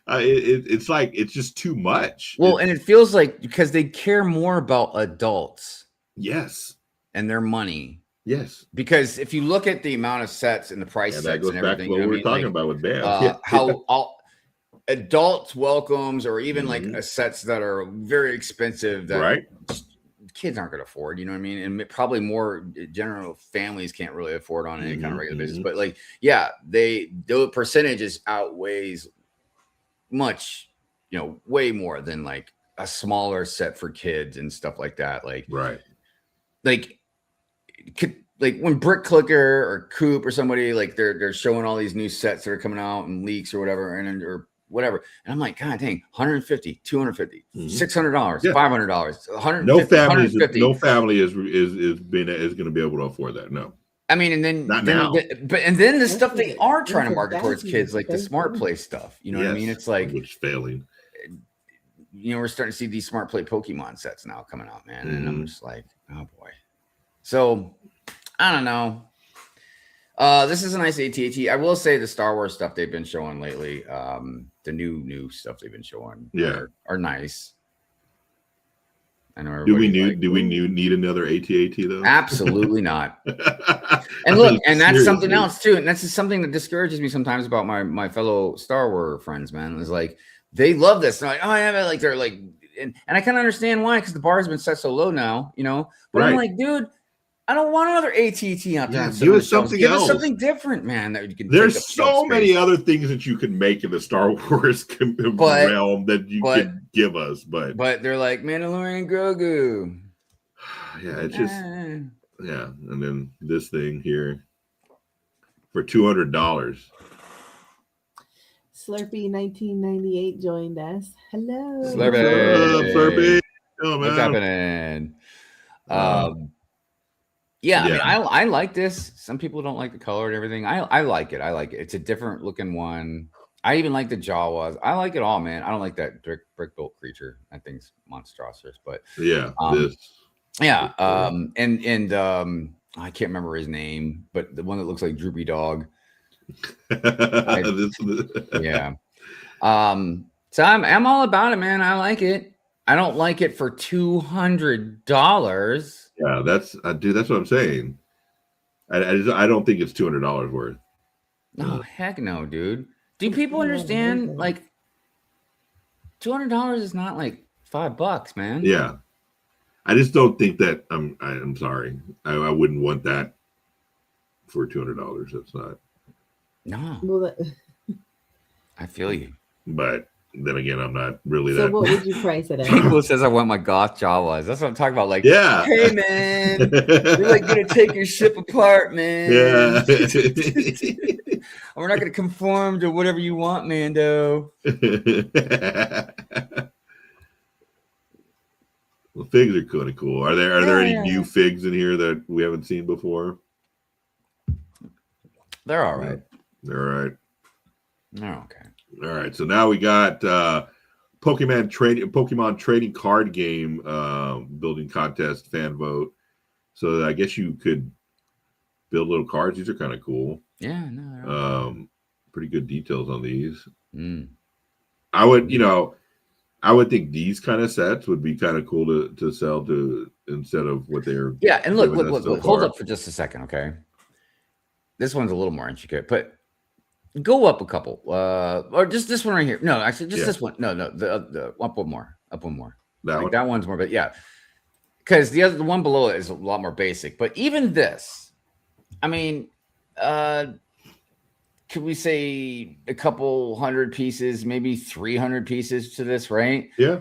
it's like it's just too much. Well, and it feels like because they care more about adults. Yes. And their money. Yes. Because if you look at the amount of sets and the price sets that goes and back everything, to what we were talking about with BAM. How all adults welcomes or even like sets that are very expensive that kids aren't going to afford, you know what I mean? And probably more general families can't really afford on any kind of regular business. But like, yeah, the percentages outweighs much, way more than like a smaller set for kids and stuff like that. Like, like when Brick Clicker or Coop or somebody like they're showing all these new sets that are coming out and leaks or whatever or whatever, and I'm like, God dang, 150, 250, $600, $500, 100. No family is going to be able to afford that. No. I mean, and then now. But the stuff they are trying to market towards kids, like the Smart Play stuff. You know what I mean? It's like which failing. We're starting to see these Smart Play Pokemon sets now coming out, man, and I'm just like, oh boy. So I don't know. This is a nice AT-AT. I will say the Star Wars stuff they've been showing lately, the new stuff they've been showing, are nice. I know. Do we need another AT-AT though? Absolutely not. And look, and that's something else too, and that's just something that discourages me sometimes about my fellow Star Wars friends. Man, is like they love this. They're like, oh yeah, like they're like, and I kind of understand why, because the bar has been set so low now, But I'm like, dude, I don't want another AT-AT out there. Give us something else. Give us something different, man. That you can. There's so many other things that you can make in the Star Wars realm that you can give us, but they're like Mandalorian Grogu. Yeah, it's just and then this thing here for $200. Slurpee 1998 joined us. Hello, Slurpee. Slurpee. Oh, man. What's happening? Yeah, I mean, I like this. Some people don't like the color and everything. I like it. I like it. It's a different looking one. I even like the Jawas. I like it all, man. I don't like that brick built creature. That thing's monstrous. But and I can't remember his name, but the one that looks like Droopy Dog. Yeah. So I'm all about it, man. I like it. I don't like it for $200. Yeah, that's what I'm saying. I don't think it's $200 worth. No, heck no, dude. Do people understand? Like, $200 is not like $5, man. Yeah, I just don't think that. I'm sorry. I wouldn't want that for $200. That's not. No. Well, I feel you, but. Then again, I'm not really so that. What would you price it at? People says I want my goth Jawas. That's what I'm talking about. Like, yeah. Hey man, we're like gonna take your ship apart, man. Yeah. We're not gonna conform to whatever you want, Mando. Well, figs are kind of cool. Are there any new figs in here that we haven't seen before? They're all right. They're all right. They're okay. All right, so now we got Pokemon trading card game building contest fan vote. So I guess you could build little cards. These are kind of cool. Yeah, no. Pretty good details on these. I would think these kind of sets would be kind of cool to sell to instead of what they're. Yeah, and look, hold up for just a second, okay? This one's a little more intricate, but. Go up a couple, or just this one right here. No, actually, just this one. No, the up one more. That one's more, but yeah, because the one below it is a lot more basic. But even this, I mean, could we say a couple hundred pieces, maybe 300 pieces to this, right? Yeah.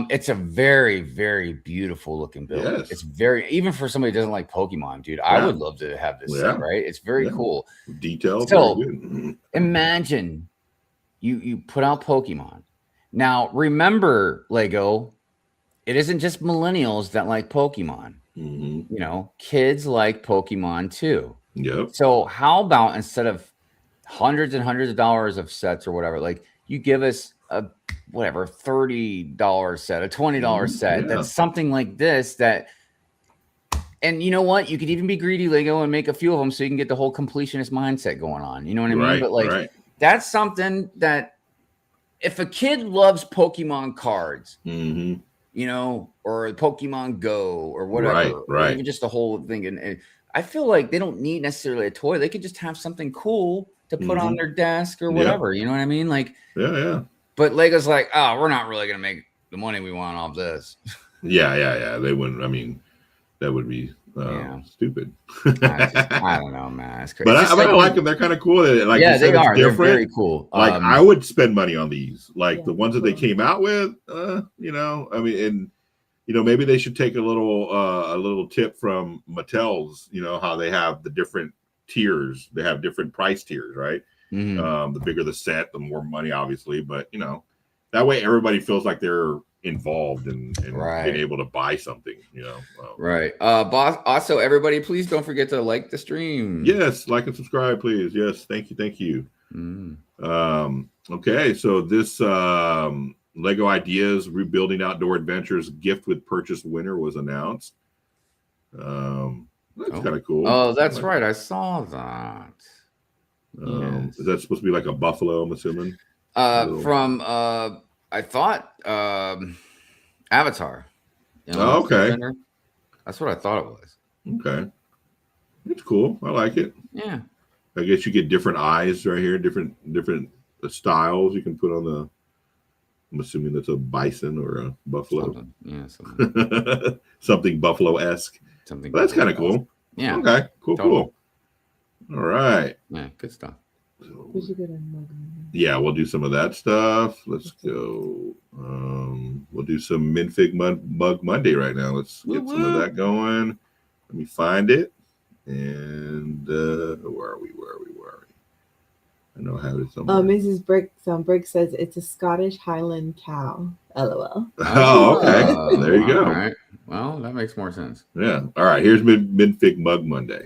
It's a very, very beautiful looking build. Yes. It's very, even for somebody who doesn't like Pokemon, dude, I would love to have this set, right? It's very cool. Detailed. So imagine you put out Pokemon. Now, remember, Lego, it isn't just millennials that like Pokemon. Kids like Pokemon too. Yep. So how about instead of hundreds and hundreds of dollars of sets or whatever, like you give us a $30 set, a $20 set. That's something like this that And you know what? You could even be greedy, Lego, and make a few of them so you can get the whole completionist mindset going on. You know what I mean? Right, But like, right. that's something that if a kid loves Pokemon cards, Mm-hmm. you know, or Pokemon Go or whatever, Right, or right. even just the whole thing. And I feel like they don't need necessarily a toy. They could just have something cool to put on their desk or whatever. You know what I mean? Like, yeah. But Lego's like, oh, we're not really going to make the money we want off this. Yeah. They wouldn't. I mean, that would be stupid. I don't know, man. It's crazy. But It's I like them. They're kind of cool. Like yeah, you said, they are. Different. They're very cool. Like I would spend money on these. Like the ones that they came out with. You know, I mean, and you know, maybe they should take a little tip from Mattel's. You know how they have the different tiers. They have different price tiers, right? Mm-hmm. The bigger the set, the more money, obviously. But you know, that way everybody feels like they're involved and being able to buy something, you know. Right. Boss, also everybody, please don't forget to like the stream. Yes, like and subscribe, please. Yes, thank you. Okay, so this Lego Ideas Rebuilding Outdoor Adventures gift with purchase winner was announced. That's kind of cool. Oh, that's right. I saw that. Yes. Is that supposed to be like a buffalo, I'm assuming? From I thought Avatar. You know, okay. That's what I thought it was. Okay. It's cool. I like it. Yeah. I guess you get different eyes right here, different styles you can put on the. I'm assuming that's a bison or a buffalo. Something buffalo-esque. Something. That's kind of cool. Yeah. Okay. Cool. All right. Yeah. Good stuff. Yeah, we'll do some of that stuff. Let's go. We'll do some Minfig Mug Monday right now. Let's get some of that going. Let me find it. And where are we? I know I have it somewhere. Mrs. Brick says it's a Scottish Highland cow. LOL. Oh, okay. There you go. All right. Well, that makes more sense. Yeah. All right. Here's Minfig Mug Monday.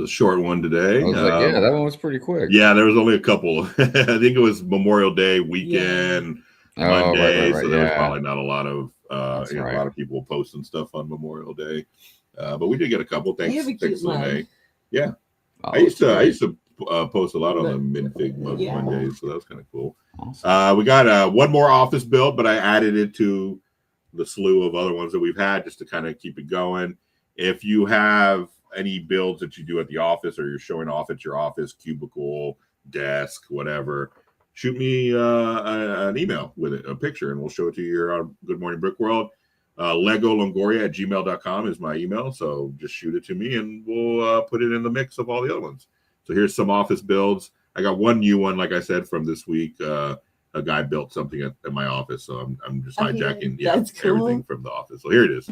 Short one today. Yeah, that one was pretty quick. Yeah, there was only a couple. I think it was Memorial Day weekend, Monday, so there was probably not a lot of a lot of people posting stuff on Memorial Day, but we did get a couple. Thanks, Lene. Yeah, I used to post a lot on the Minfig Mondays, so that was kind of cool. Awesome. We got one more office build, but I added it to the slew of other ones that we've had just to kind of keep it going. If you have any builds that you do at the office or you're showing off at your office, cubicle, desk, whatever, shoot me an email with it, a picture, and we'll show it to you here on Good Morning Brick World. LegoLongoria@gmail.com is my email, so just shoot it to me and we'll put it in the mix of all the other ones. So here's some office builds. I got one new one, like I said, from this week. A guy built something at my office, so I'm just hijacking everything from the office. So here it is.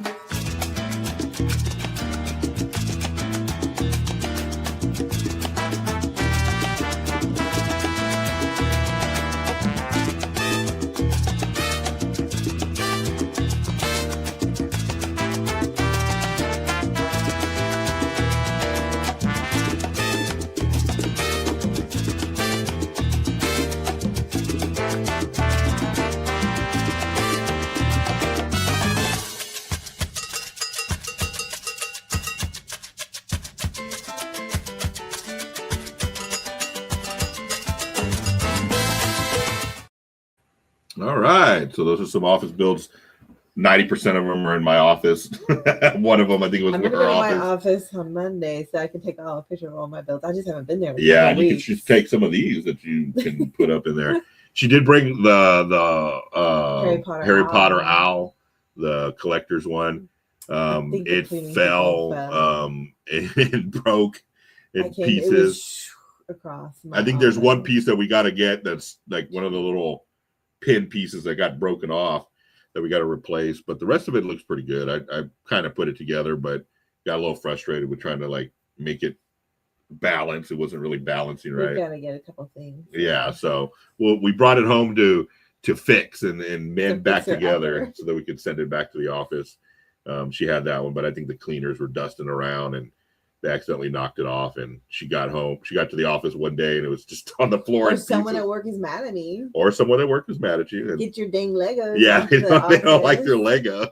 All right, so those are some office builds. 90% of them are in my office. One of them, I think, was in her office. My office on Monday, so I can take a picture of all my builds. I just haven't been there. Yeah, you can just take some of these that you can put up in there. She did bring the Harry Potter owl, the collector's one. It fell, it broke in pieces. Across. I think there's one piece that we got to get that's like one of the little pin pieces that got broken off that we got to replace, but the rest of it looks pretty good. I kind of put it together, but got a little frustrated with trying to like make it balance. It wasn't really balancing right. We gotta get a couple things. Yeah, so we brought it home to fix and mend back together upper. so that we could send it back to the office. She had that one, but I think the cleaners were dusting around and they accidentally knocked it off. And she got home. She got to the office one day and it was just on the floor. Or someone at work is mad at me. Or someone at work is mad at you. And, get your dang Legos. Yeah, they don't like their Lego.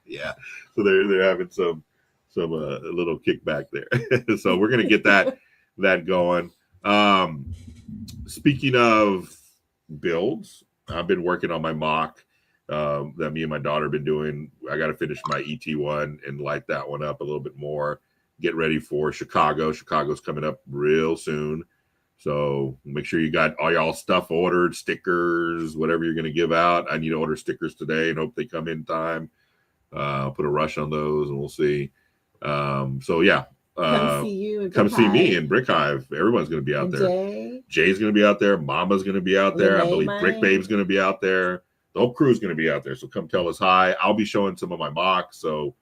Yeah, so they're having some little kickback there. So we're gonna get that going. Speaking of builds, I've been working on my mock that me and my daughter have been doing. I got to finish my ET1 and light that one up a little bit more. Get ready for Chicago. Chicago's coming up real soon. So make sure you got all y'all stuff ordered, stickers, whatever you're going to give out. I need to order stickers today and hope they come in time. Put a rush on those and we'll see. So yeah. Come see you. And come see me in Brick Hive. Everyone's going to be out there. Jay's going to be out there. Mama's going to be out there. I believe Brick Babe's going to be out there. The whole crew's going to be out there. So come tell us hi. I'll be showing some of my mocks. So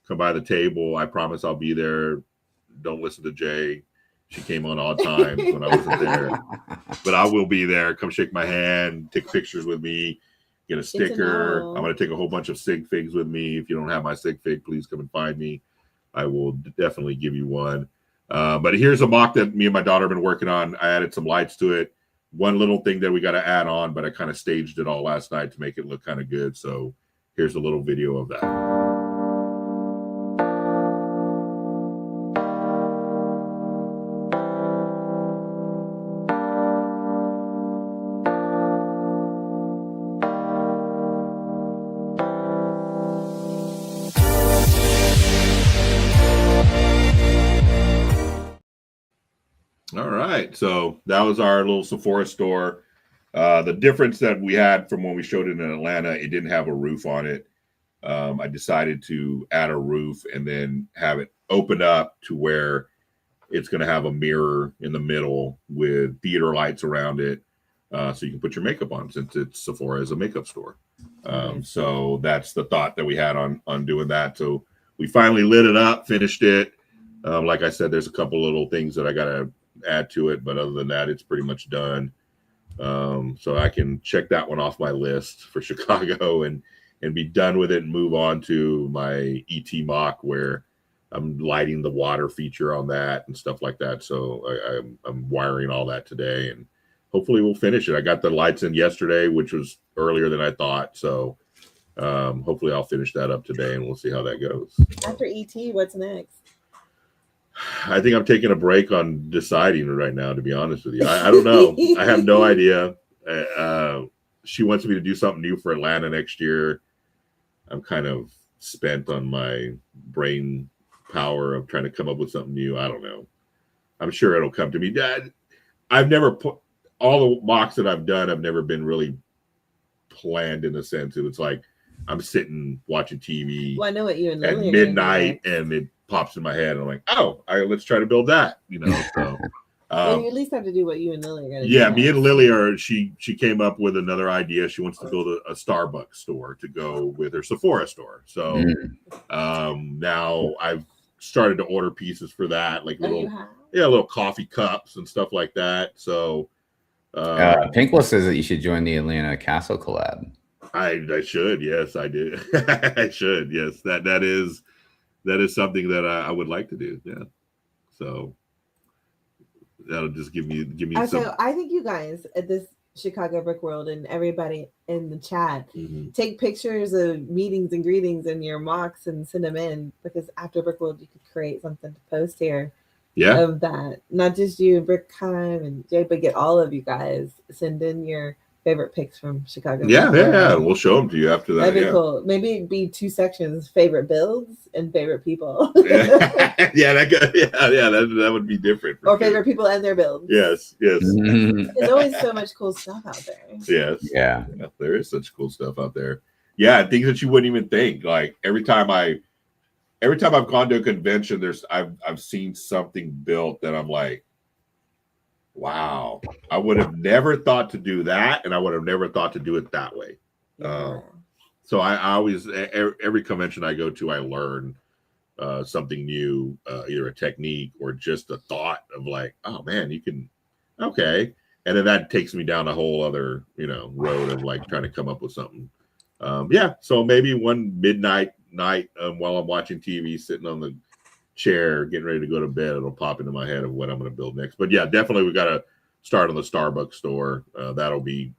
come by the table. I promise I'll be there. Don't listen to Jay. She came on odd times when I wasn't there. But I will be there. Come shake my hand. Take pictures with me. Get a sticker. I'm going to take a whole bunch of sig figs with me. If you don't have my sig fig, please come and find me. I will definitely give you one. But here's a mock that me and my daughter have been working on. I added some lights to it. One little thing that we got to add on, but I kind of staged it all last night to make it look kind of good. So here's a little video of that. All right, so that was our little Sephora store. The difference that we had from when we showed it in Atlanta, it didn't have a roof on it. I decided to add a roof and then have it open up to where it's going to have a mirror in the middle with theater lights around it, so you can put your makeup on since it's Sephora is a makeup store. So that's the thought that we had on doing that. So we finally lit it up, finished it. Like I said, there's a couple little things that I got to add to it, but other than that, it's pretty much done. So I can check that one off my list for Chicago and be done with it and move on to my ET mock where I'm lighting the water feature on that and stuff like that. So I'm wiring all that today and hopefully we'll finish it. I got the lights in yesterday, which was earlier than I thought. So hopefully I'll finish that up today and we'll see how that goes. After ET, what's next? I think I'm taking a break on deciding right now, to be honest with you. I don't know. I have no idea. She wants me to do something new for Atlanta next year. I'm kind of spent on my brain power of trying to come up with something new. I don't know. I'm sure it'll come to me. Dad, I've never put all the mocks that I've done. I've never been really planned in a sense. It was like I'm sitting watching TV I know what you and at Lily midnight and it pops in my head. And I'm like, oh, let's try to build that, So well, you at least have to do what you and Lily are going to do. Yeah, me and Lily she came up with another idea. She wants to build a Starbucks store to go with her Sephora store. So now I've started to order pieces for that, like little coffee cups and stuff like that. So Pinkwell says that you should join the Atlanta Castle collab. I should, yes, I do. I should, yes. That is something that I would like to do. Yeah. So that'll just give me some. So I think you guys at this Chicago Brick World and everybody in the chat take pictures of meetings and greetings in your mocks and send them in, because after Brick World you could create something to post here. Yeah. Of that. Not just you and Brick Hive and Jay, but get all of you guys. Send in your favorite pics from Chicago. Yeah. We'll show them to you after that. That'd be cool. Maybe it'd be 2 sections: favorite builds and favorite people. That would be different. Or favorite people and their builds. Yes. There's always so much cool stuff out there. Yes. Yeah. There is such cool stuff out there. Yeah, things that you wouldn't even think. Like every time I've gone to a convention, I've seen something built that I'm like, wow, I would have never thought to do that, and I would have never thought to do it that way. So I always, every convention I go to, I learn something new, either a technique or just a thought of like, oh man, you can, okay. And then that takes me down a whole other, road of like trying to come up with something. So maybe one midnight night while I'm watching TV, sitting on the chair, getting ready to go to bed, it'll pop into my head of what I'm going to build next. But yeah, definitely we got to start on the Starbucks store. That'll be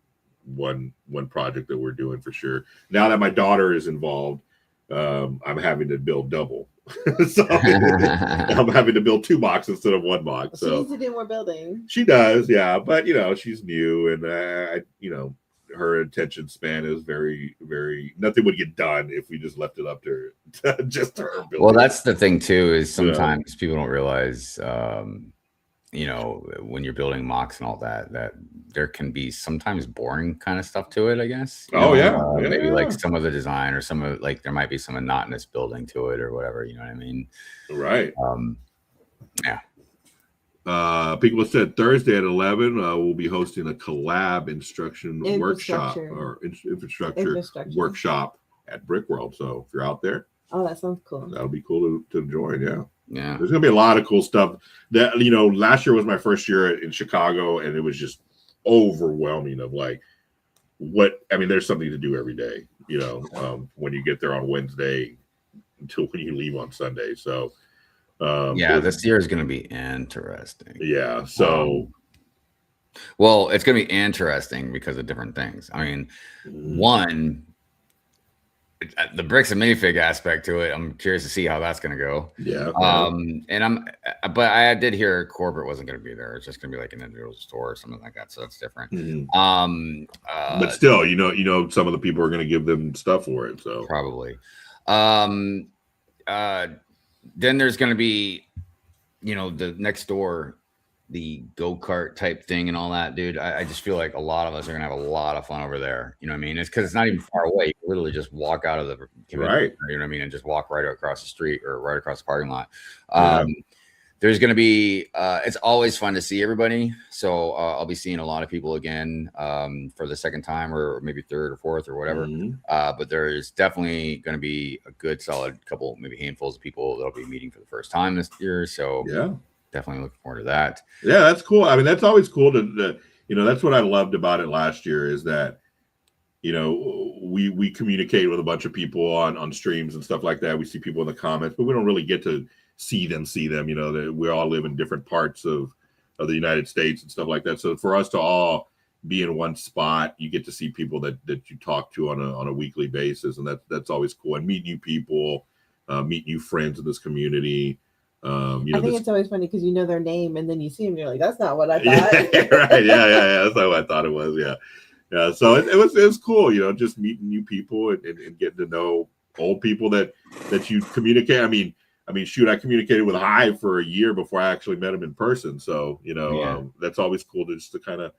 one project that we're doing for sure. Now that my daughter is involved, I'm having to build double. So I'm having to build 2 boxes instead of 1 box. She So needs to do more building. she does, yeah. But she's new, and her attention span is very, very. Nothing would get done if we just left it up to her. Just her building. Well, that's the thing too. Is sometimes people don't realize, when you're building mocks and all that there can be sometimes boring kind of stuff to it, I guess. Maybe like some of the design or some of like there might be some monotonous building to it or whatever, you know what I mean? Right. Yeah. People said Thursday at 11, we'll be hosting a collab workshop or infrastructure workshop at Brickworld. So if you're out there, that sounds cool. That'll be cool to join. Yeah. Yeah. There's gonna be a lot of cool stuff. That last year was my first year in Chicago, and it was just overwhelming of like there's something to do every day, when you get there on Wednesday until when you leave on Sunday. So this year is going to be interesting. Yeah. So well, it's going to be interesting because of different things. I mean, one, the bricks and minifig aspect to it, I'm curious to see how that's going to go. Yeah. But I did hear corporate wasn't going to be there. It's just going to be like an individual store or something like that. So that's different. But still, some of the people are going to give them stuff for it. So probably. Then there's going to be, the next door, the go-kart type thing and all that, dude. I just feel like a lot of us are going to have a lot of fun over there. You know what I mean? It's because it's not even far away. You can literally just walk out of the right. You know what I mean? And just walk right across the street or right across the parking lot. There's going to be, it's always fun to see everybody. So I'll be seeing a lot of people again for the second time or maybe third or fourth or whatever. But there's definitely going to be a good solid couple, maybe handfuls of people that'll be meeting for the first time this year. So yeah, definitely looking forward to that. Yeah, that's cool. I mean, that's always cool to that's what I loved about it last year is that, we communicate with a bunch of people on streams and stuff like that. We see people in the comments, but we don't really get to see them, that we all live in different parts of the United States and stuff like that. So for us to all be in one spot, you get to see people that you talk to on a weekly basis. And that's always cool. And meet new people, meet new friends in this community. I think it's always funny because you know their name and then you see them, you're like, that's not what I thought. Yeah, right. Yeah. That's not what I thought it was. Yeah. Yeah. So it was cool, just meeting new people and getting to know old people that you communicate. I mean, shoot, I communicated with Hive for a year before I actually met him in person. So, that's always cool just to kind of,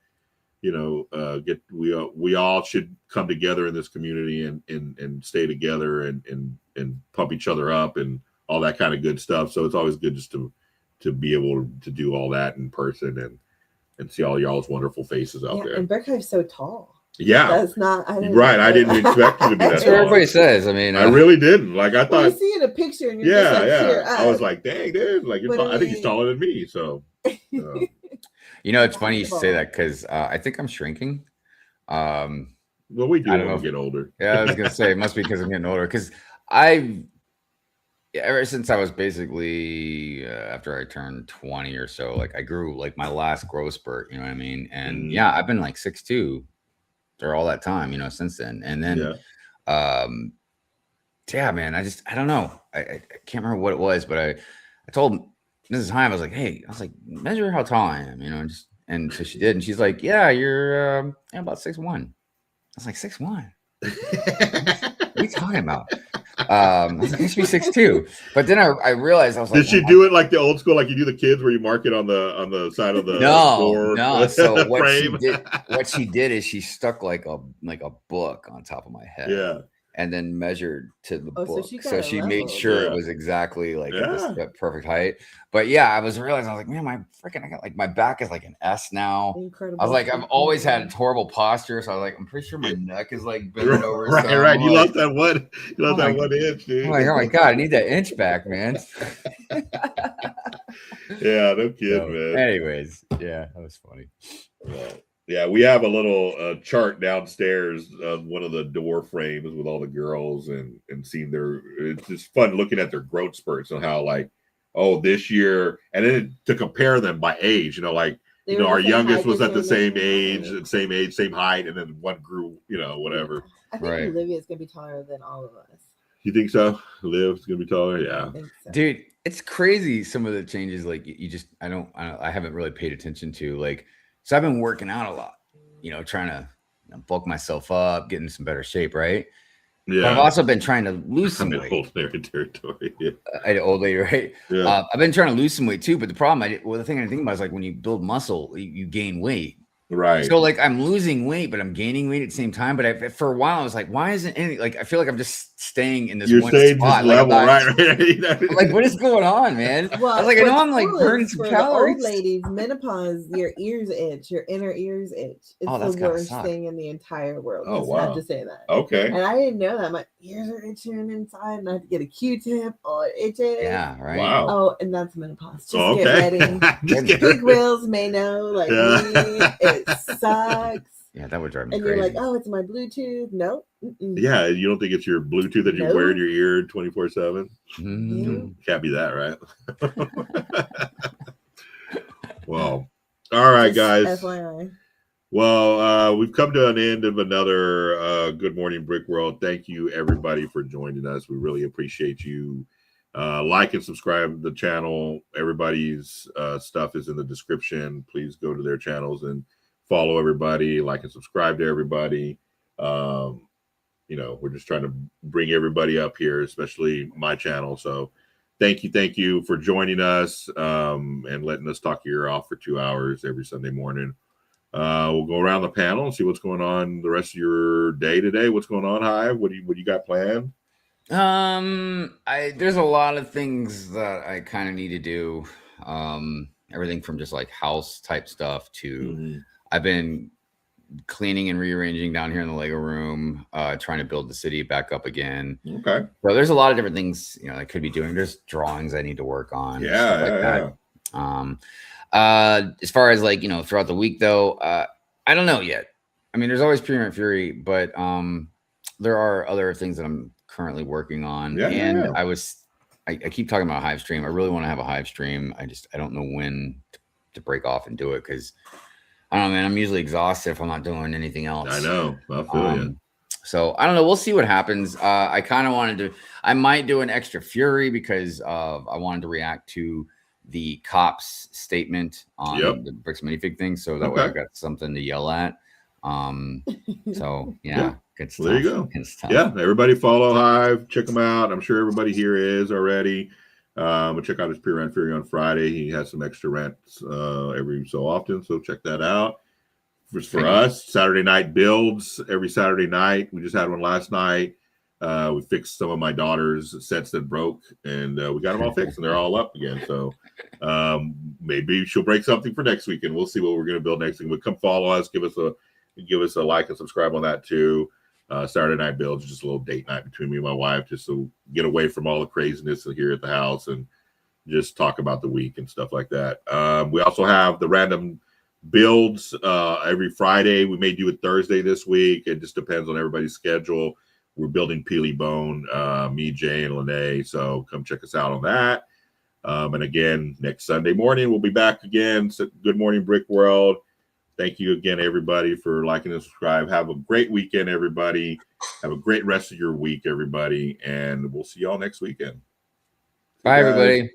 we all should come together in this community and stay together and pump each other up and all that kind of good stuff. So it's always good just to be able to do all that in person and see all y'all's wonderful faces out there. And Brickhive's so tall. Yeah, that's not right. I didn't expect you to be that. That's what everybody says. I mean, I really didn't. Like I thought. You see in a picture, and you're just like, here, I was like, dang, dude. Like, I think he's taller than me. So, it's funny you say that because I think I'm shrinking. Well, we do when we get older. Yeah, I was gonna say it must be because I'm getting older. Because ever since I was basically after I turned 20 or so, like I grew like my last growth spurt. You know what I mean? And I've been like 6'2". For all that time, since then. And then, man, I don't know. I can't remember what it was, but I told Mrs. Hive, I was like, measure how tall I am, and so she did. And she's like, yeah, you're about 6'1". I was like, 6'1"? What are you talking about? I was like, I used to be 6'2". But then I realized I was like, did she do it like the old school, like you do the kids where you mark it on the side of the door? No. So what she did is she stuck like a book on top of my head. Yeah. and then measured to the book. So she made sure it was exactly like the perfect height. But yeah, I was realizing, I was like, man, I got like my back is like an S now. Incredible. I was like, I've always had horrible posture, so I was like, I'm pretty sure my neck is like bending over. Right. You lost that one. You lost that 1 inch, dude. I'm like, oh my god, I need that inch back, man. Yeah, no kidding, man. Anyways, yeah, that was funny. Yeah, we have a little chart downstairs on one of the door frames with all the girls and seeing it's just fun looking at their growth spurts and how like, oh, this year, and then to compare them by age, like, our youngest was at the same age, same height, and then one grew, whatever. I think Olivia's going to be taller than all of us. You think so? Liv's going to be taller? Yeah. So. Dude, it's crazy some of the changes, like I haven't really paid attention to, like, so I've been working out a lot, trying to bulk myself up, get in some better shape, right? Yeah. But I've also been trying to lose some weight. Old lady territory. Yeah. Old lady, right? Yeah. I've been trying to lose some weight too, but the problem, the thing I think about is like when you build muscle, you gain weight. Right. So like I'm losing weight, but I'm gaining weight at the same time. But for a while, I was like, why isn't any, like, I feel like I'm just staying in this one spot. Level, right? Like, what is going on, man? Well, I was like, I know I'm like burning some calories. Old ladies, menopause, your ears itch, your inner ears itch. It's the worst thing in the entire world. Oh, wow. I have to say that. Okay. And I didn't know that. My ears are itching inside, and I have to get a Q-tip. Oh, it itches. Yeah, right. Wow. Oh, and that's menopause. Just get ready. Big wheels may know, like me. It sucks. Yeah, that would drive me crazy. And you're like, oh, it's my Bluetooth. Nope. Yeah, you don't think it's your Bluetooth that you wear in your ear 24/7? Can't be that, right? Well, all right, guys. FYI. Well, we've come to an end of another Good Morning Brick World. Thank you, everybody, for joining us. We really appreciate you. Like and subscribe to the channel. Everybody's stuff is in the description. Please go to their channels and follow everybody, like and subscribe to everybody. We're just trying to bring everybody up here, especially my channel. So thank you for joining us and letting us talk your ear off for 2 hours every Sunday morning. We'll go around the panel and see what's going on the rest of your day today. What's going on, Hive? What do you got planned? There's a lot of things that I kind of need to do. Everything from just like house type stuff to I've been cleaning and rearranging down here in the Lego room, trying to build the city back up again. Okay. So there's a lot of different things, I could be doing. There's drawings I need to work on. Yeah. As far as like, throughout the week though, I don't know yet. I mean, there's always Premiere Fury, but there are other things that I'm currently working on. I keep talking about Hive stream. I really want to have a Hive stream. I don't know when to break off and do it because I don't know, man. I'm usually exhausted if I'm not doing anything else. I know. I feel you. So I don't know. We'll see what happens. I kind of wanted to. I might do an extra Fury because I wanted to react to the cops' statement on the Bricks Minifig thing. So that way I've got something to yell at. So yeah. Good stuff. There you go. Yeah, everybody follow Hive. Check him out. I'm sure everybody here is already. We'll check out his pre-rent Fury on Friday. He has some extra rents every so often, so check that out. For us, Saturday night builds every Saturday night. We just had one last night. We fixed some of my daughter's sets that broke, and we got them all fixed, and they're all up again. So maybe she'll break something for next week, and we'll see what we're going to build next week. But come follow us. Give us a like and subscribe on that too. Saturday night builds, just a little date night between me and my wife, just to get away from all the craziness here at the house and just talk about the week and stuff like that. We also have the random builds every Friday. We may do it Thursday this week. It just depends on everybody's schedule. We're building Peely Bone, me, Jay, and Lene. So come check us out on that. And again, next Sunday morning, we'll be back again. So Good Morning Brick World. Thank you again, everybody, for liking and subscribe. Have a great weekend, everybody. Have a great rest of your week, everybody. And we'll see y'all next weekend. Bye, everybody.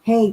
hey